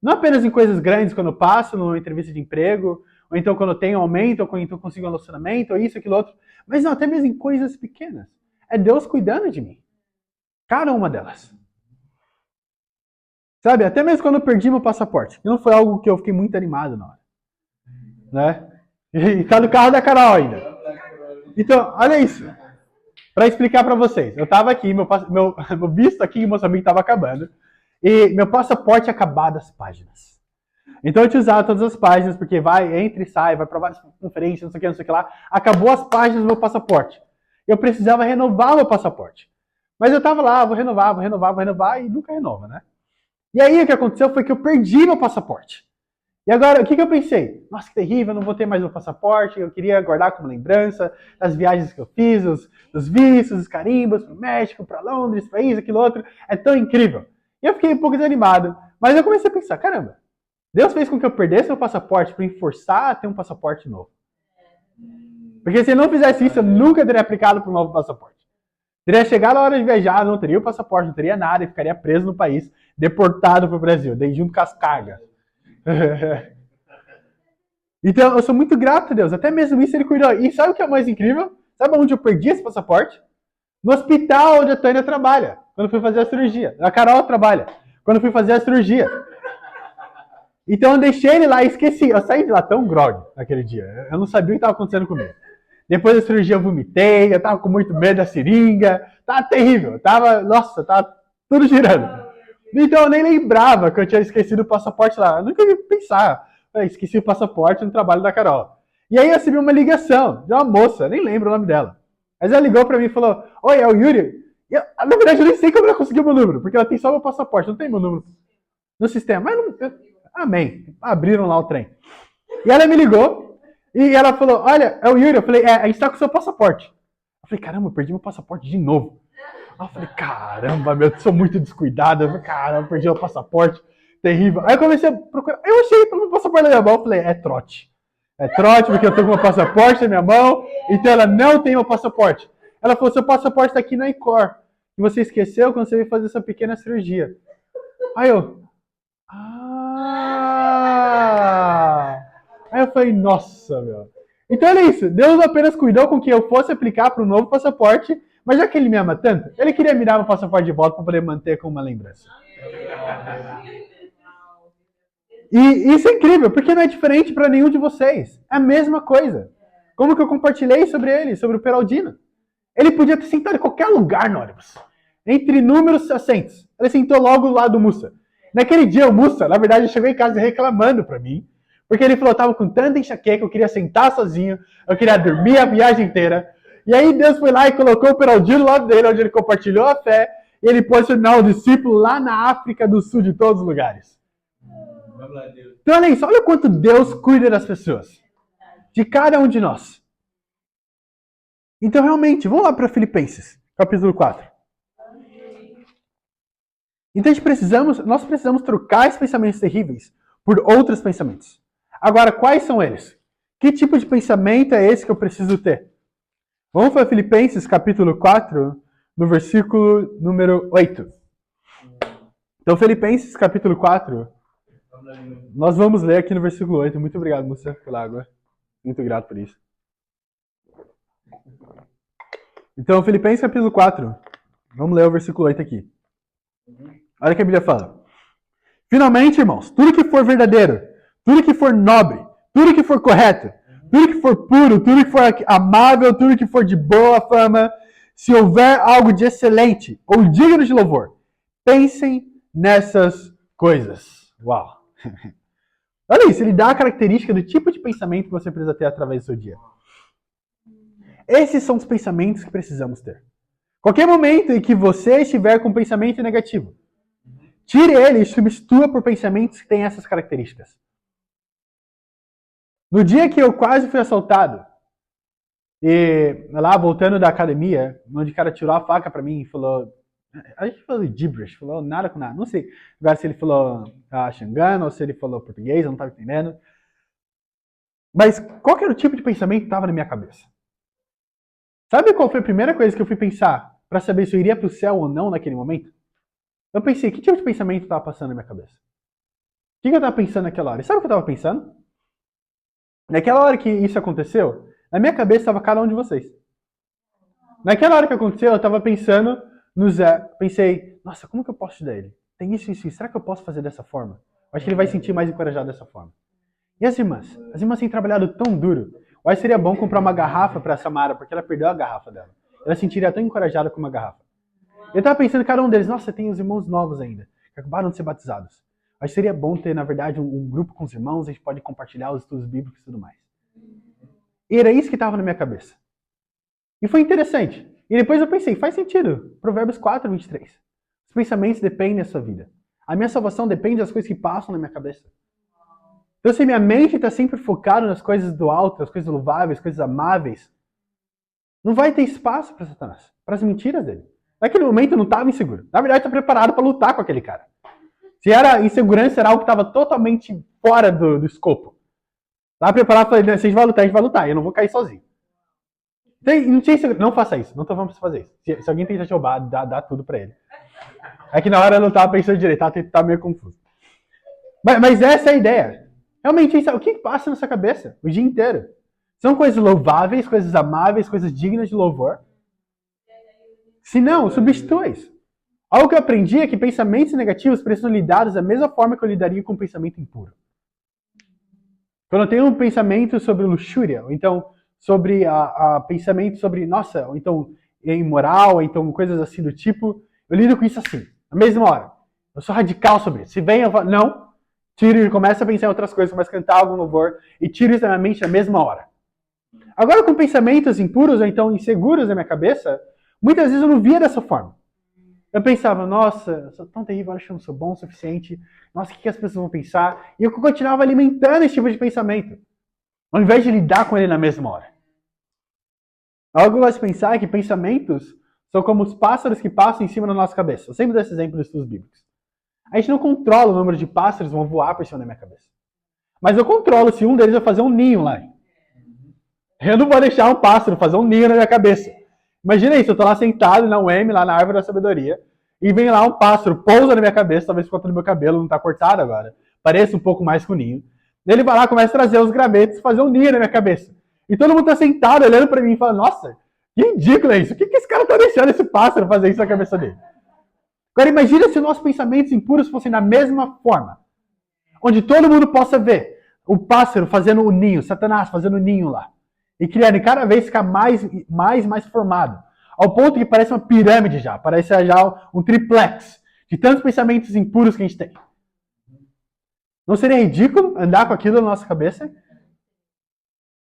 Não apenas em coisas grandes, quando eu passo numa entrevista de emprego, ou então quando eu tenho aumento, ou quando eu consigo um relacionamento, ou isso, aquilo, outro. Mas não, até mesmo em coisas pequenas. É Deus cuidando de mim. Cada uma delas. Sabe, até mesmo quando eu perdi meu passaporte. Não foi algo que eu fiquei muito animado na hora. Né? E tá no carro da Carol ainda. Então, olha isso. Para explicar para vocês. Eu tava aqui, meu visto aqui em Moçambique estava acabando. E meu passaporte acabado as páginas. Então eu tinha usado todas as páginas, porque entra e sai, vai para várias conferências, não sei o que lá. Acabou as páginas do meu passaporte. Eu precisava renovar meu passaporte. Mas eu tava lá, vou renovar, e nunca renova, né? E aí o que aconteceu foi que eu perdi meu passaporte. E agora, o que eu pensei? Nossa, que terrível, eu não vou ter mais meu passaporte, eu queria guardar como lembrança das viagens que eu fiz, dos vistos, os carimbos para o México, para Londres, para isso, aquilo, outro. É tão incrível. E eu fiquei um pouco desanimado. Mas eu comecei a pensar, caramba, Deus fez com que eu perdesse meu passaporte para me forçar a ter um passaporte novo. Porque se eu não fizesse isso, eu nunca teria aplicado para um novo passaporte. Teria chegado a hora de viajar, não teria o passaporte, não teria nada, e ficaria preso no país, deportado para o Brasil, daí junto com as cargas. Então, eu sou muito grato a Deus. Até mesmo isso ele cuidou. E sabe o que é mais incrível? Sabe onde eu perdi esse passaporte? No hospital onde a Tânia trabalha. Quando eu fui fazer a cirurgia. A Carol trabalha. Quando eu fui fazer a cirurgia. Então eu deixei ele lá e esqueci. Eu saí de lá tão grog naquele dia. Eu não sabia o que estava acontecendo comigo. Depois da cirurgia eu vomitei. Eu tava com muito medo da seringa. Tava terrível. Nossa, tava tudo girando. Então eu nem lembrava que eu tinha esquecido o passaporte lá. Eu nunca ia pensar. Eu esqueci o passaporte no trabalho da Carol. E aí eu recebi uma ligação de uma moça, nem lembro o nome dela. Mas ela ligou pra mim e falou, oi, é o Yuri? Na verdade eu nem sei como ela conseguiu meu número, porque ela tem só meu passaporte, não tem meu número no sistema. Mas não... Amém. Abriram lá o trem. E ela me ligou e ela falou, olha, é o Yuri. Eu falei, a gente tá com o seu passaporte. Eu falei, caramba, eu perdi meu passaporte de novo. Aí eu falei, caramba, eu sou muito descuidado. Eu falei, caramba, eu perdi o passaporte. Terrível. Aí eu comecei a procurar. Eu achei o meu passaporte na minha mão. Eu falei, é trote. É trote porque eu tô com o meu passaporte na minha mão. Então ela não tem meu passaporte. Ela falou, seu passaporte tá aqui na ICOR. E você esqueceu quando você veio fazer essa pequena cirurgia. Aí eu... Aí eu falei, nossa, meu. Então era isso. Deus apenas cuidou com que eu fosse aplicar para um novo passaporte. Mas já que ele me ama tanto, ele queria me dar meu passaporte de volta para poder manter como uma lembrança. E isso é incrível, porque não é diferente para nenhum de vocês. É a mesma coisa. Como que eu compartilhei sobre ele, sobre o Peraldino. Ele podia ter sentado em qualquer lugar no ônibus. Entre inúmeros assentos. Ele sentou logo lá do Mussa. Naquele dia, o Mussa, na verdade, chegou em casa reclamando para mim. Porque ele falou, eu tava com tanta enxaqueca, eu queria sentar sozinho, eu queria dormir a viagem inteira. E aí Deus foi lá e colocou o Peraldino do lado dele, onde ele compartilhou a fé. E ele pôde se tornar um discípulo lá na África do Sul, de todos os lugares. Então, olha isso, olha o quanto Deus cuida das pessoas. De cada um de nós. Então, realmente, vamos lá para Filipenses, capítulo 4. Então, nós precisamos trocar esses pensamentos terríveis por outros pensamentos. Agora, quais são eles? Que tipo de pensamento é esse que eu preciso ter? Vamos para Filipenses, capítulo 4, no versículo número 8. Então, Filipenses, capítulo 4, nós vamos ler aqui no versículo 8. Muito obrigado, Múcia, pela água. Muito grato por isso. Então, Filipenses, capítulo 4. Vamos ler o versículo 8 aqui. Olha o que a Bíblia fala. Finalmente, irmãos, tudo que for verdadeiro, tudo que for nobre, tudo que for correto, tudo que for puro, tudo que for amável, tudo que for de boa fama, se houver algo de excelente ou digno de louvor, pensem nessas coisas. Uau! Olha isso, ele dá a característica do tipo de pensamento que você precisa ter através do seu dia. Esses são os pensamentos que precisamos ter. Qualquer momento em que você estiver com um pensamento negativo, tire ele e substitua por pensamentos que têm essas características. No dia que eu quase fui assaltado, e lá voltando da academia, onde o cara tirou a faca pra mim e falou... A gente falou de gibberish, falou nada com nada. Não sei agora se ele falou xangana ou se ele falou português, eu não estava entendendo. Mas qual que era o tipo de pensamento que estava na minha cabeça? Sabe qual foi a primeira coisa que eu fui pensar para saber se eu iria para o céu ou não naquele momento? Eu pensei, que tipo de pensamento estava passando na minha cabeça? O que eu estava pensando naquela hora? E sabe o que eu estava pensando? Naquela hora que isso aconteceu, na minha cabeça estava cada um de vocês. Naquela hora que aconteceu, eu estava pensando no Zé. Pensei, nossa, como que eu posso ajudar ele? Tem isso, isso, isso. Será que eu posso fazer dessa forma? Eu acho que ele vai se sentir mais encorajado dessa forma. E as irmãs? As irmãs têm trabalhado tão duro. Eu acho que seria bom comprar uma garrafa para a Samara, porque ela perdeu a garrafa dela. Ela se sentiria tão encorajada com uma garrafa. Eu estava pensando, cada um deles, nossa, tem os irmãos novos ainda, que acabaram de ser batizados. Acho que seria bom ter, na verdade, um grupo com os irmãos, a gente pode compartilhar os estudos bíblicos e tudo mais. E era isso que estava na minha cabeça. E foi interessante. E depois eu pensei, faz sentido. Provérbios 4, 23. Os pensamentos dependem da sua vida. A minha salvação depende das coisas que passam na minha cabeça. Então, se minha mente está sempre focada nas coisas do alto, nas coisas louváveis, coisas amáveis, não vai ter espaço para Satanás, para as mentiras dele. Naquele momento eu não estava inseguro. Na verdade, eu estou preparado para lutar com aquele cara. Se era insegurança, era algo que estava totalmente fora do escopo. Estava preparado para ele, se a gente vai lutar, eu não vou cair sozinho. Não tinha insegurança. Não faça isso, não estou falando para você fazer isso. Se alguém tenta te roubar, dá tudo para ele. É que na hora eu não estava pensando direito, estava meio confuso. Mas essa é a ideia. Realmente, o que passa na sua cabeça o dia inteiro? São coisas louváveis, coisas amáveis, coisas dignas de louvor? Se não, substitua isso. Algo que eu aprendi é que pensamentos negativos precisam lidados da mesma forma que eu lidaria com um pensamento impuro. Quando eu tenho um pensamento sobre luxúria, ou então sobre pensamento sobre, nossa, ou então é imoral, ou então coisas assim do tipo, eu lido com isso assim, na mesma hora. Eu sou radical sobre isso. Se vem, eu falo, não, tiro e começo a pensar em outras coisas, começo a cantar algum louvor, e tiro isso da minha mente na mesma hora. Agora, com pensamentos impuros, ou então inseguros na minha cabeça, muitas vezes eu não via dessa forma. Eu pensava, nossa, eu sou tão terrível, acho que eu não sou bom o suficiente. Nossa, o que as pessoas vão pensar? E eu continuava alimentando esse tipo de pensamento, ao invés de lidar com ele na mesma hora. Algo que eu gosto de pensar é que pensamentos são como os pássaros que passam em cima da nossa cabeça. Eu sempre dou esse exemplo nos estudos bíblicos. A gente não controla o número de pássaros que vão voar por cima da minha cabeça. Mas eu controlo se um deles vai fazer um ninho lá. Eu não vou deixar um pássaro fazer um ninho na minha cabeça. Imagina isso, eu tô lá sentado na UEM, lá na Árvore da Sabedoria, e vem lá um pássaro, pousa na minha cabeça, talvez por conta do meu cabelo, não tá cortado agora, pareça um pouco mais com o ninho. Ele vai lá, começa a trazer os gravetos, fazer um ninho na minha cabeça. E todo mundo tá sentado, olhando pra mim e fala, nossa, que ridículo é isso, o que esse cara tá deixando esse pássaro fazer isso na cabeça dele? Agora imagina se os nossos pensamentos impuros fossem da mesma forma. onde todo mundo possa ver o pássaro fazendo o ninho, Satanás fazendo o ninho lá. E criando cada vez ficar mais formado. Ao ponto que parece uma pirâmide já, parece já um triplex de tantos pensamentos impuros que a gente tem. Não seria ridículo andar com aquilo na nossa cabeça?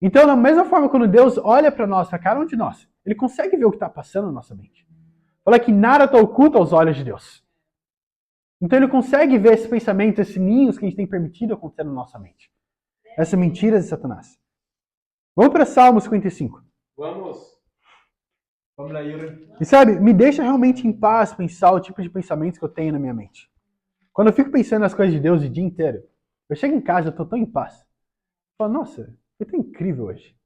Então, da mesma forma, quando Deus olha para nós, para cada um de nós, Ele consegue ver o que está passando na nossa mente. Fala que nada está oculto aos olhos de Deus. Então, Ele consegue ver esses pensamentos, esses ninhos que a gente tem permitido acontecer na nossa mente. Essas mentiras de Satanás. Vamos para Salmo 55. Vamos lá, Yuri. E sabe, me deixa realmente em paz pensar o tipo de pensamentos que eu tenho na minha mente. Quando eu fico pensando nas coisas de Deus o dia inteiro, eu chego em casa, eu tô tão em paz. Eu falo, nossa, foi tão incrível hoje.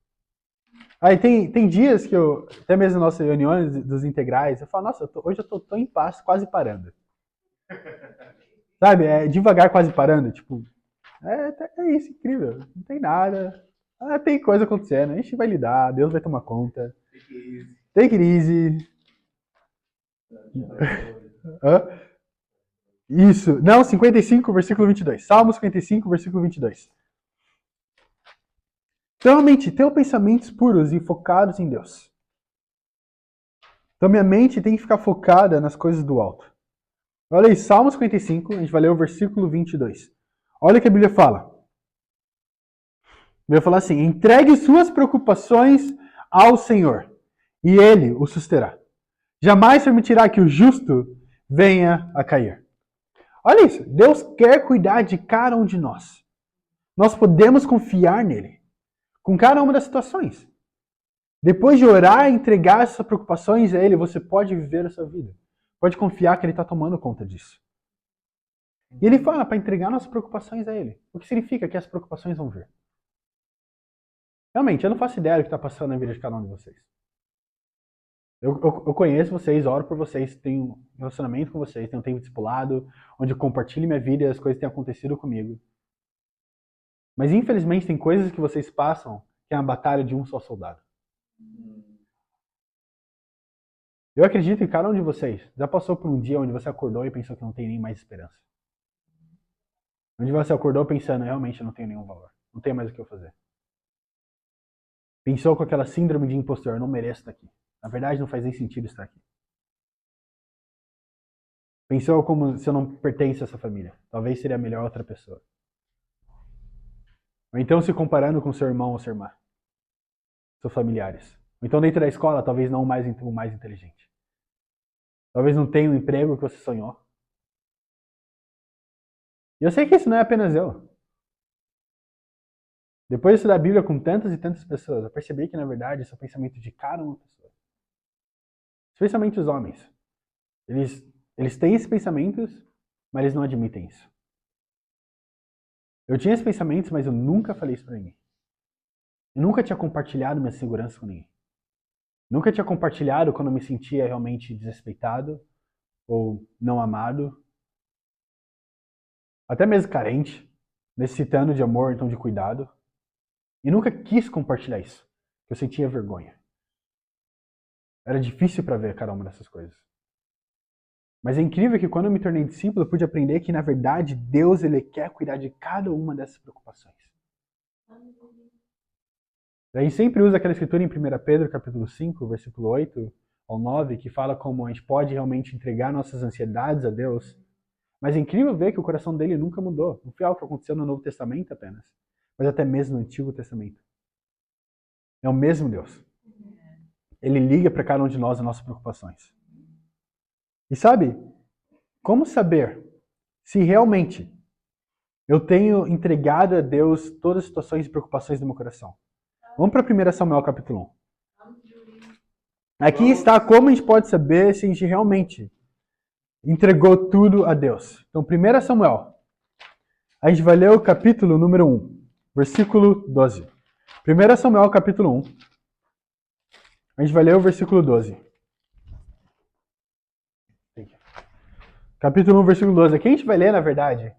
Aí tem dias que eu, até mesmo nas nossas reuniões dos integrais, eu falo, nossa, hoje eu tô tão em paz, quase parando. Sabe, devagar, quase parando. Tipo, é isso, incrível. Não tem nada. Tem coisa acontecendo, a gente vai lidar, Deus vai tomar conta. Take it easy. Isso. Não, 55, versículo 22. Salmo 55, versículo 22. Então, realmente, tenho pensamentos puros e focados em Deus. Então, minha mente tem que ficar focada nas coisas do alto. Olha aí, Salmo 55, a gente vai ler o versículo 22. Olha o que a Bíblia fala. A Bíblia fala assim, entregue suas preocupações ao Senhor, e Ele o susterá. Jamais permitirá que o justo venha a cair. Olha isso, Deus quer cuidar de cada um de nós. Nós podemos confiar nele, com cada uma das situações. Depois de orar e entregar essas preocupações a Ele, você pode viver a sua vida. Pode confiar que Ele está tomando conta disso. E Ele fala para entregar nossas preocupações a Ele. O que significa que as preocupações vão vir. Realmente, eu não faço ideia do que está passando na vida de cada um de vocês. Eu conheço vocês, oro por vocês, tenho um relacionamento com vocês, tenho um tempo discipulado, onde eu compartilho minha vida e as coisas têm acontecido comigo. Mas infelizmente tem coisas que vocês passam que é uma batalha de um só soldado. Eu acredito que cada um de vocês já passou por um dia onde você acordou e pensou que não tem nem mais esperança. Onde você acordou pensando, realmente eu não tenho nenhum valor, não tenho mais o que eu fazer. Pensou com aquela síndrome de impostor, eu não mereço estar aqui. Na verdade, não faz nem sentido estar aqui. Pensou como se eu não pertence a essa família. Talvez seria melhor outra pessoa. Ou então se comparando com seu irmão ou sua irmã. Seus familiares. Ou então dentro da escola, talvez não o mais inteligente. Talvez não tenha o emprego que você sonhou. E eu sei que isso não é apenas eu. Depois de estudar a Bíblia com tantas e tantas pessoas, eu percebi que, na verdade, esse é o pensamento de cada uma pessoa. Especialmente os homens. Eles têm esses pensamentos, mas eles não admitem isso. Eu tinha esses pensamentos, mas eu nunca falei isso pra ninguém. Eu nunca tinha compartilhado minha segurança com ninguém. Nunca tinha compartilhado quando eu me sentia realmente desrespeitado ou não amado. Até mesmo carente, necessitando de amor, então de cuidado. E nunca quis compartilhar isso. Eu sentia vergonha. Era difícil para ver cada uma dessas coisas. Mas é incrível que quando eu me tornei discípulo, eu pude aprender que, na verdade, Deus ele quer cuidar de cada uma dessas preocupações. A gente sempre usa aquela escritura em 1 Pedro, capítulo 5, versículo 8 ao 9, que fala como a gente pode realmente entregar nossas ansiedades a Deus. Mas é incrível ver que o coração dele nunca mudou. Não foi algo que aconteceu no Novo Testamento apenas, mas até mesmo no Antigo Testamento. É o mesmo Deus. Ele liga para cada um de nós as nossas preocupações. E sabe, como saber se realmente eu tenho entregado a Deus todas as situações e preocupações do meu coração? Vamos para 1 Samuel capítulo 1. Aqui está como a gente pode saber se a gente realmente entregou tudo a Deus. Então, 1 Samuel, a gente vai ler o capítulo número 1, versículo 12. 1 Samuel capítulo 1, a gente vai ler o versículo 12. Capítulo 1, versículo 12. Aqui a gente vai ler, na verdade,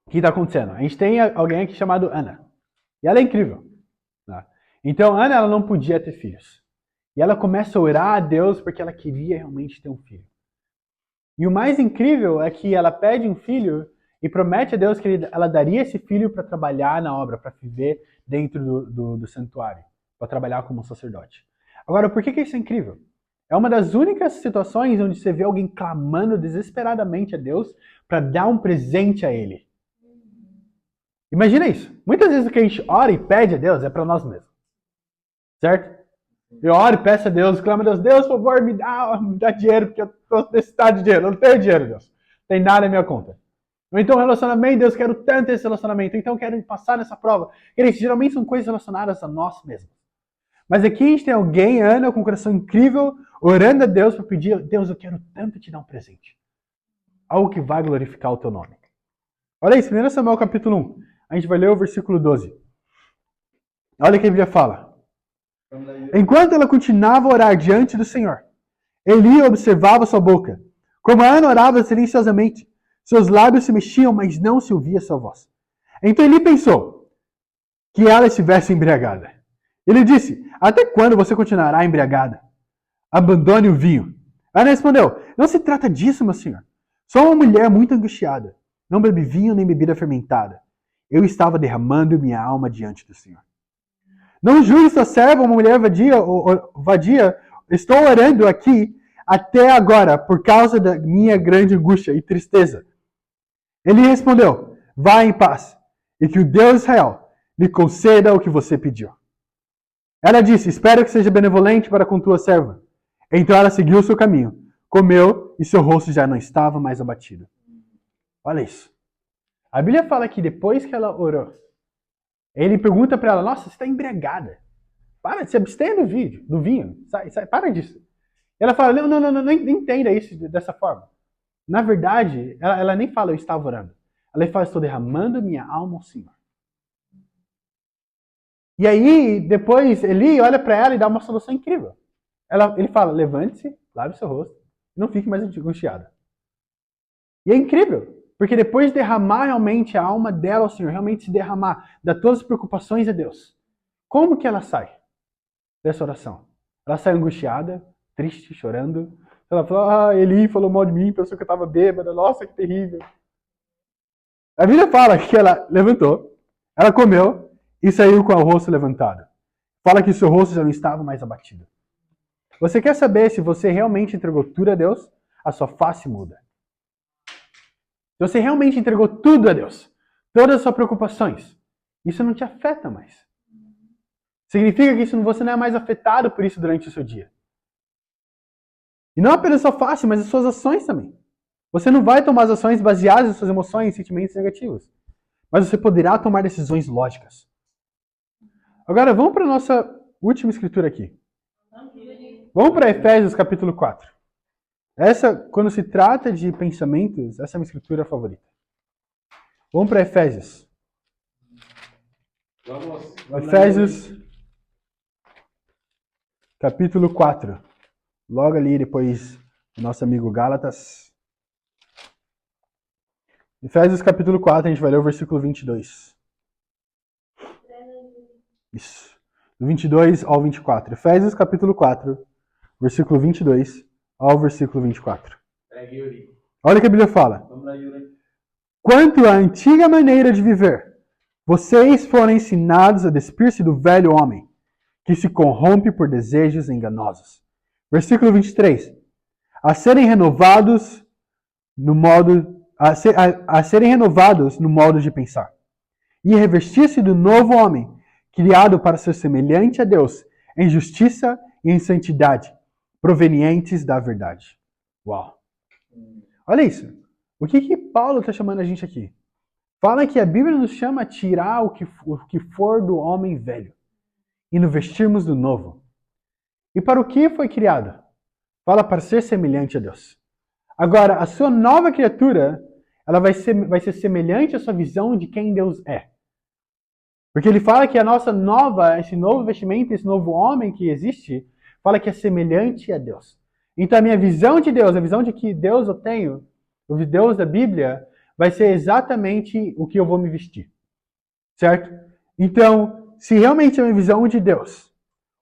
o que está acontecendo. A gente tem alguém aqui chamado Ana. E ela é incrível. Tá? Então, Ana ela não podia ter filhos. E ela começa a orar a Deus porque ela queria realmente ter um filho. E o mais incrível é que ela pede um filho e promete a Deus que ela daria esse filho para trabalhar na obra, para viver dentro do santuário, para trabalhar como sacerdote. Agora, por que isso é incrível? É uma das únicas situações onde você vê alguém clamando desesperadamente a Deus para dar um presente a ele. Imagina isso. Muitas vezes o que a gente ora e pede a Deus é para nós mesmos. Certo? Eu oro e peço a Deus, clamo a Deus, Deus, por favor, me dá dinheiro, porque eu estou necessitado de dinheiro. Eu não tenho dinheiro, Deus. Não tem nada na minha conta. Ou então relacionamento, Deus, quero tanto esse relacionamento, então quero passar nessa prova. Queridos, geralmente são coisas relacionadas a nós mesmos. Mas aqui a gente tem alguém, Ana, com um coração incrível, orando a Deus para pedir, Deus, eu quero tanto te dar um presente. Algo que vai glorificar o teu nome. Olha isso, 1 Samuel capítulo 1. A gente vai ler o versículo 12. Olha o que a Bíblia fala. Enquanto ela continuava a orar diante do Senhor, Eli observava sua boca. Como Ana orava silenciosamente, seus lábios se mexiam, mas não se ouvia sua voz. Então Eli pensou que ela estivesse embriagada. Ele disse, até quando você continuará embriagada? Abandone o vinho. Ana respondeu, não se trata disso, meu senhor. Sou uma mulher muito angustiada. Não bebi vinho nem bebida fermentada. Eu estava derramando minha alma diante do Senhor. Não jure sua serva, uma mulher vadia. Estou orando aqui até agora por causa da minha grande angústia e tristeza. Ele respondeu, vá em paz e que o Deus de Israel lhe conceda o que você pediu. Ela disse, espero que seja benevolente para com tua serva. Então ela seguiu o seu caminho, comeu e seu rosto já não estava mais abatido. Olha isso. A Bíblia fala que depois que ela orou, ele pergunta para ela, nossa, você está embriagada. Para, se abstenha do vinho. Sai, para disso. E ela fala, não entenda isso dessa forma. Na verdade, ela nem fala, eu estava orando. Ela fala, estou derramando minha alma ao Senhor. E aí, depois, Eli olha para ela e dá uma solução incrível. Ele fala, levante-se, lave seu rosto, e não fique mais angustiada. E é incrível. Porque depois de derramar realmente a alma dela ao Senhor, realmente se derramar, dar todas as preocupações a Deus, como que ela sai dessa oração? Ela sai angustiada, triste, chorando. Ela fala, Eli falou mal de mim, pensou que eu estava bêbada, nossa, que terrível. A Bíblia fala que ela levantou, ela comeu e saiu com o rosto levantado. Fala que seu rosto já não estava mais abatido. Você quer saber se você realmente entregou tudo a Deus? A sua face muda. Se você realmente entregou tudo a Deus, todas as suas preocupações, isso não te afeta mais. Significa que você não é mais afetado por isso durante o seu dia. E não apenas a sua face, mas as suas ações também. Você não vai tomar as ações baseadas nas suas emoções e sentimentos negativos. Mas você poderá tomar decisões lógicas. Agora, vamos para a nossa última escritura aqui. Vamos para Efésios capítulo 4. Essa, quando se trata de pensamentos, essa é a minha escritura favorita. Vamos para Efésios. Efésios, capítulo 4. Logo ali depois do nosso amigo Gálatas. Efésios, capítulo 4, a gente vai ler o versículo 22. Isso. Do 22 ao 24. Efésios, capítulo 4, versículo 22 ao versículo 24. Olha o que a Bíblia fala. Quanto à antiga maneira de viver, vocês foram ensinados a despir-se do velho homem, que se corrompe por desejos enganosos. Versículo 23. A serem renovados no modo de pensar. E revestir-se do novo homem, criado para ser semelhante a Deus, em justiça e em santidade, provenientes da verdade. Uau! Olha isso. O que Paulo está chamando a gente aqui? Fala que a Bíblia nos chama a tirar o que for do homem velho e nos vestirmos do novo. E para o que foi criado? Fala para ser semelhante a Deus. Agora, a sua nova criatura, ela vai ser semelhante à sua visão de quem Deus é. Porque ele fala que esse novo vestimento, esse novo homem que existe, fala que é semelhante a Deus. Então a minha visão de Deus, a visão de que Deus eu tenho, o Deus da Bíblia, vai ser exatamente o que eu vou me vestir. Certo? Então, se realmente é uma visão de Deus,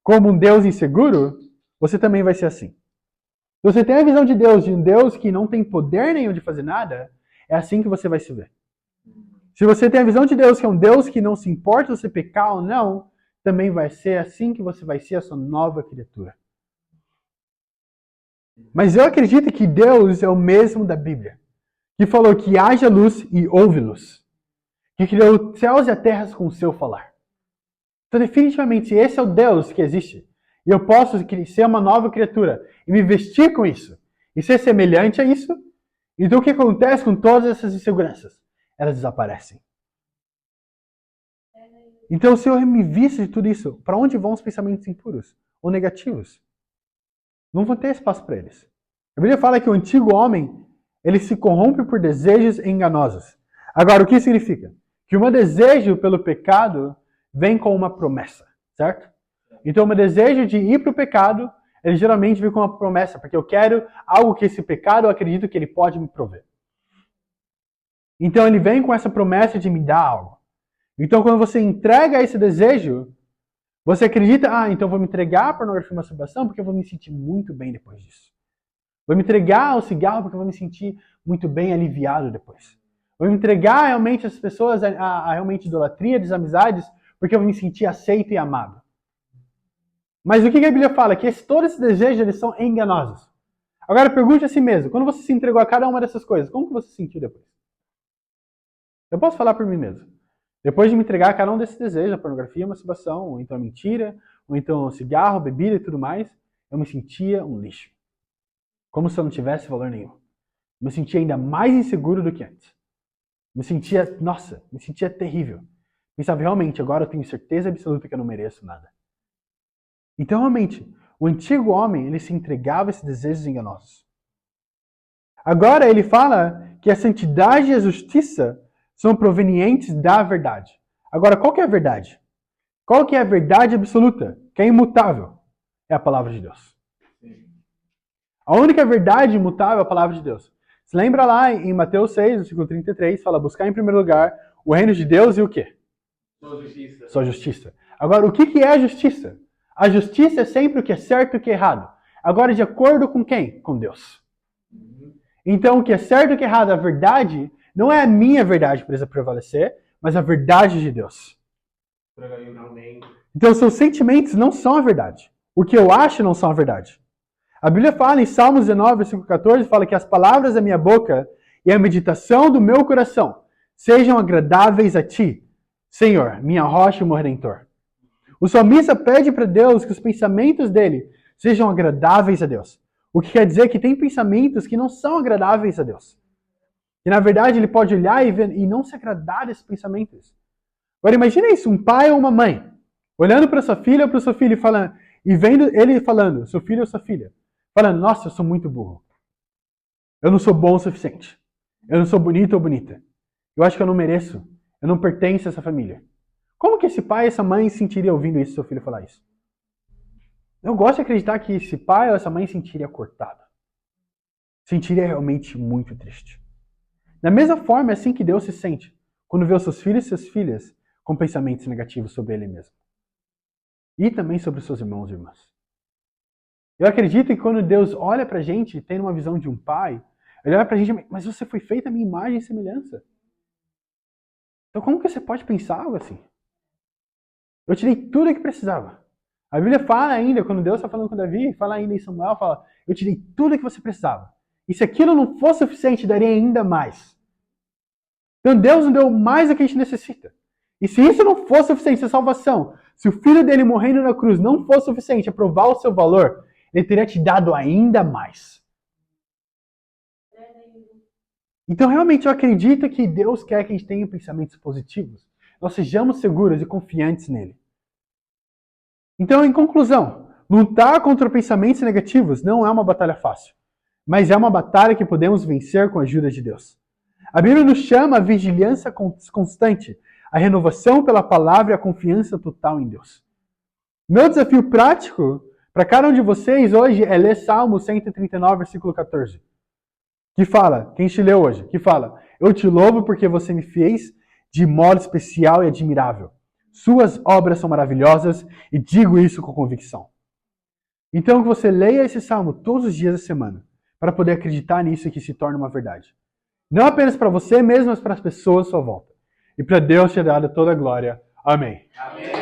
como um Deus inseguro, você também vai ser assim. Se você tem a visão de um Deus que não tem poder nenhum de fazer nada, é assim que você vai se ver. Se você tem a visão de Deus, que é um Deus que não se importa se pecar ou não, também vai ser assim que você vai ser a sua nova criatura. Mas eu acredito que Deus é o mesmo da Bíblia, que falou que haja luz e houve luz, que criou os céus e a terra com o seu falar. Então, definitivamente, esse é o Deus que existe. E eu posso ser uma nova criatura e me vestir com isso, e ser semelhante a isso. Então, o que acontece com todas essas inseguranças? Elas desaparecem. Então, se eu me visto de tudo isso, para onde vão os pensamentos impuros ou negativos? Não vou ter espaço para eles. A Bíblia fala que o antigo homem, ele se corrompe por desejos enganosos. Agora, o que significa? Que o meu desejo pelo pecado vem com uma promessa, certo? Então, o meu desejo de ir para o pecado, ele geralmente vem com uma promessa, porque eu quero algo que esse pecado, eu acredito que ele pode me prover. Então, ele vem com essa promessa de me dar algo. Então, quando você entrega esse desejo, você acredita, então eu vou me entregar à pornografia e masturbação porque eu vou me sentir muito bem depois disso. Vou me entregar ao cigarro porque eu vou me sentir muito bem aliviado depois. Vou me entregar realmente às pessoas, a realmente idolatria, desamizades, porque eu vou me sentir aceito e amado. Mas o que a Bíblia fala? Que todos esses desejos eles são enganosos. Agora pergunte a si mesmo, quando você se entregou a cada uma dessas coisas, como que você se sentiu depois? Eu posso falar por mim mesmo. Depois de me entregar a cada um desses desejos, a pornografia, a masturbação, ou então a mentira, ou então cigarro, bebida e tudo mais, eu me sentia um lixo. Como se eu não tivesse valor nenhum. Eu me sentia ainda mais inseguro do que antes. Me sentia terrível. Pensava, realmente, agora eu tenho certeza absoluta que eu não mereço nada. Então, realmente, o antigo homem, ele se entregava a esses desejos enganosos. Agora, ele fala que a santidade e a justiça são provenientes da verdade. Agora, qual que é a verdade? Qual que é a verdade absoluta, que é imutável? É a palavra de Deus. A única verdade imutável é a palavra de Deus. Se lembra lá em Mateus 6, versículo 33, fala, buscar em primeiro lugar o reino de Deus e o quê? Sua justiça. Agora, o que é a justiça? A justiça é sempre o que é certo e o que é errado. Agora, de acordo com quem? Com Deus. Então, o que é certo e o que é errado, a verdade, não é a minha verdade que precisa prevalecer, mas a verdade de Deus. Então, seus sentimentos não são a verdade. O que eu acho não são a verdade. A Bíblia fala em Salmos 19, versículo 14, fala que as palavras da minha boca e a meditação do meu coração sejam agradáveis a ti, Senhor, minha rocha e meu redentor. O salmista pede para Deus que os pensamentos dele sejam agradáveis a Deus. O que quer dizer que tem pensamentos que não são agradáveis a Deus. E na verdade ele pode olhar e não se agradar desses pensamentos. Agora imagina isso, um pai ou uma mãe, olhando para sua filha ou para o seu filho e vendo ele falando, seu filho ou sua filha, falando, nossa, eu sou muito burro. Eu não sou bom o suficiente. Eu não sou bonito ou bonita. Eu acho que eu não mereço. Eu não pertenço a essa família. Como que esse pai e essa mãe sentiria ouvindo isso, seu filho falar isso? Eu gosto de acreditar que esse pai ou essa mãe sentiria cortado. Sentiria realmente muito triste. Da mesma forma, é assim que Deus se sente quando vê os seus filhos e suas filhas com pensamentos negativos sobre ele mesmo. E também sobre os seus irmãos e irmãs. Eu acredito que quando Deus olha pra gente, tendo uma visão de um pai, ele olha pra gente, mas você foi feito a minha imagem e semelhança. Então como que você pode pensar algo assim? Eu tirei tudo o que precisava. A Bíblia fala ainda, quando Deus está falando com Davi, fala ainda em Samuel, fala, eu tirei tudo o que você precisava. E se aquilo não fosse suficiente, daria ainda mais. Então Deus nos deu mais do que a gente necessita. E se isso não fosse suficiente, a salvação, se o filho dele morrendo na cruz não fosse suficiente a provar o seu valor, ele teria te dado ainda mais. Então realmente eu acredito que Deus quer que a gente tenha pensamentos positivos. Nós sejamos seguros e confiantes nele. Então, em conclusão, lutar contra pensamentos negativos não é uma batalha fácil, mas é uma batalha que podemos vencer com a ajuda de Deus. A Bíblia nos chama a vigilância constante, a renovação pela palavra e a confiança total em Deus. Meu desafio prático para cada um de vocês hoje é ler Salmo 139, versículo 14. Que fala, quem te leu hoje? Que fala, eu te louvo porque você me fez de modo especial e admirável. Suas obras são maravilhosas e digo isso com convicção. Então que você leia esse salmo todos os dias da semana para poder acreditar nisso e que se torne uma verdade. Não apenas para você mesmo, mas para as pessoas à sua volta. E para Deus seja dada toda a glória. Amém. Amém.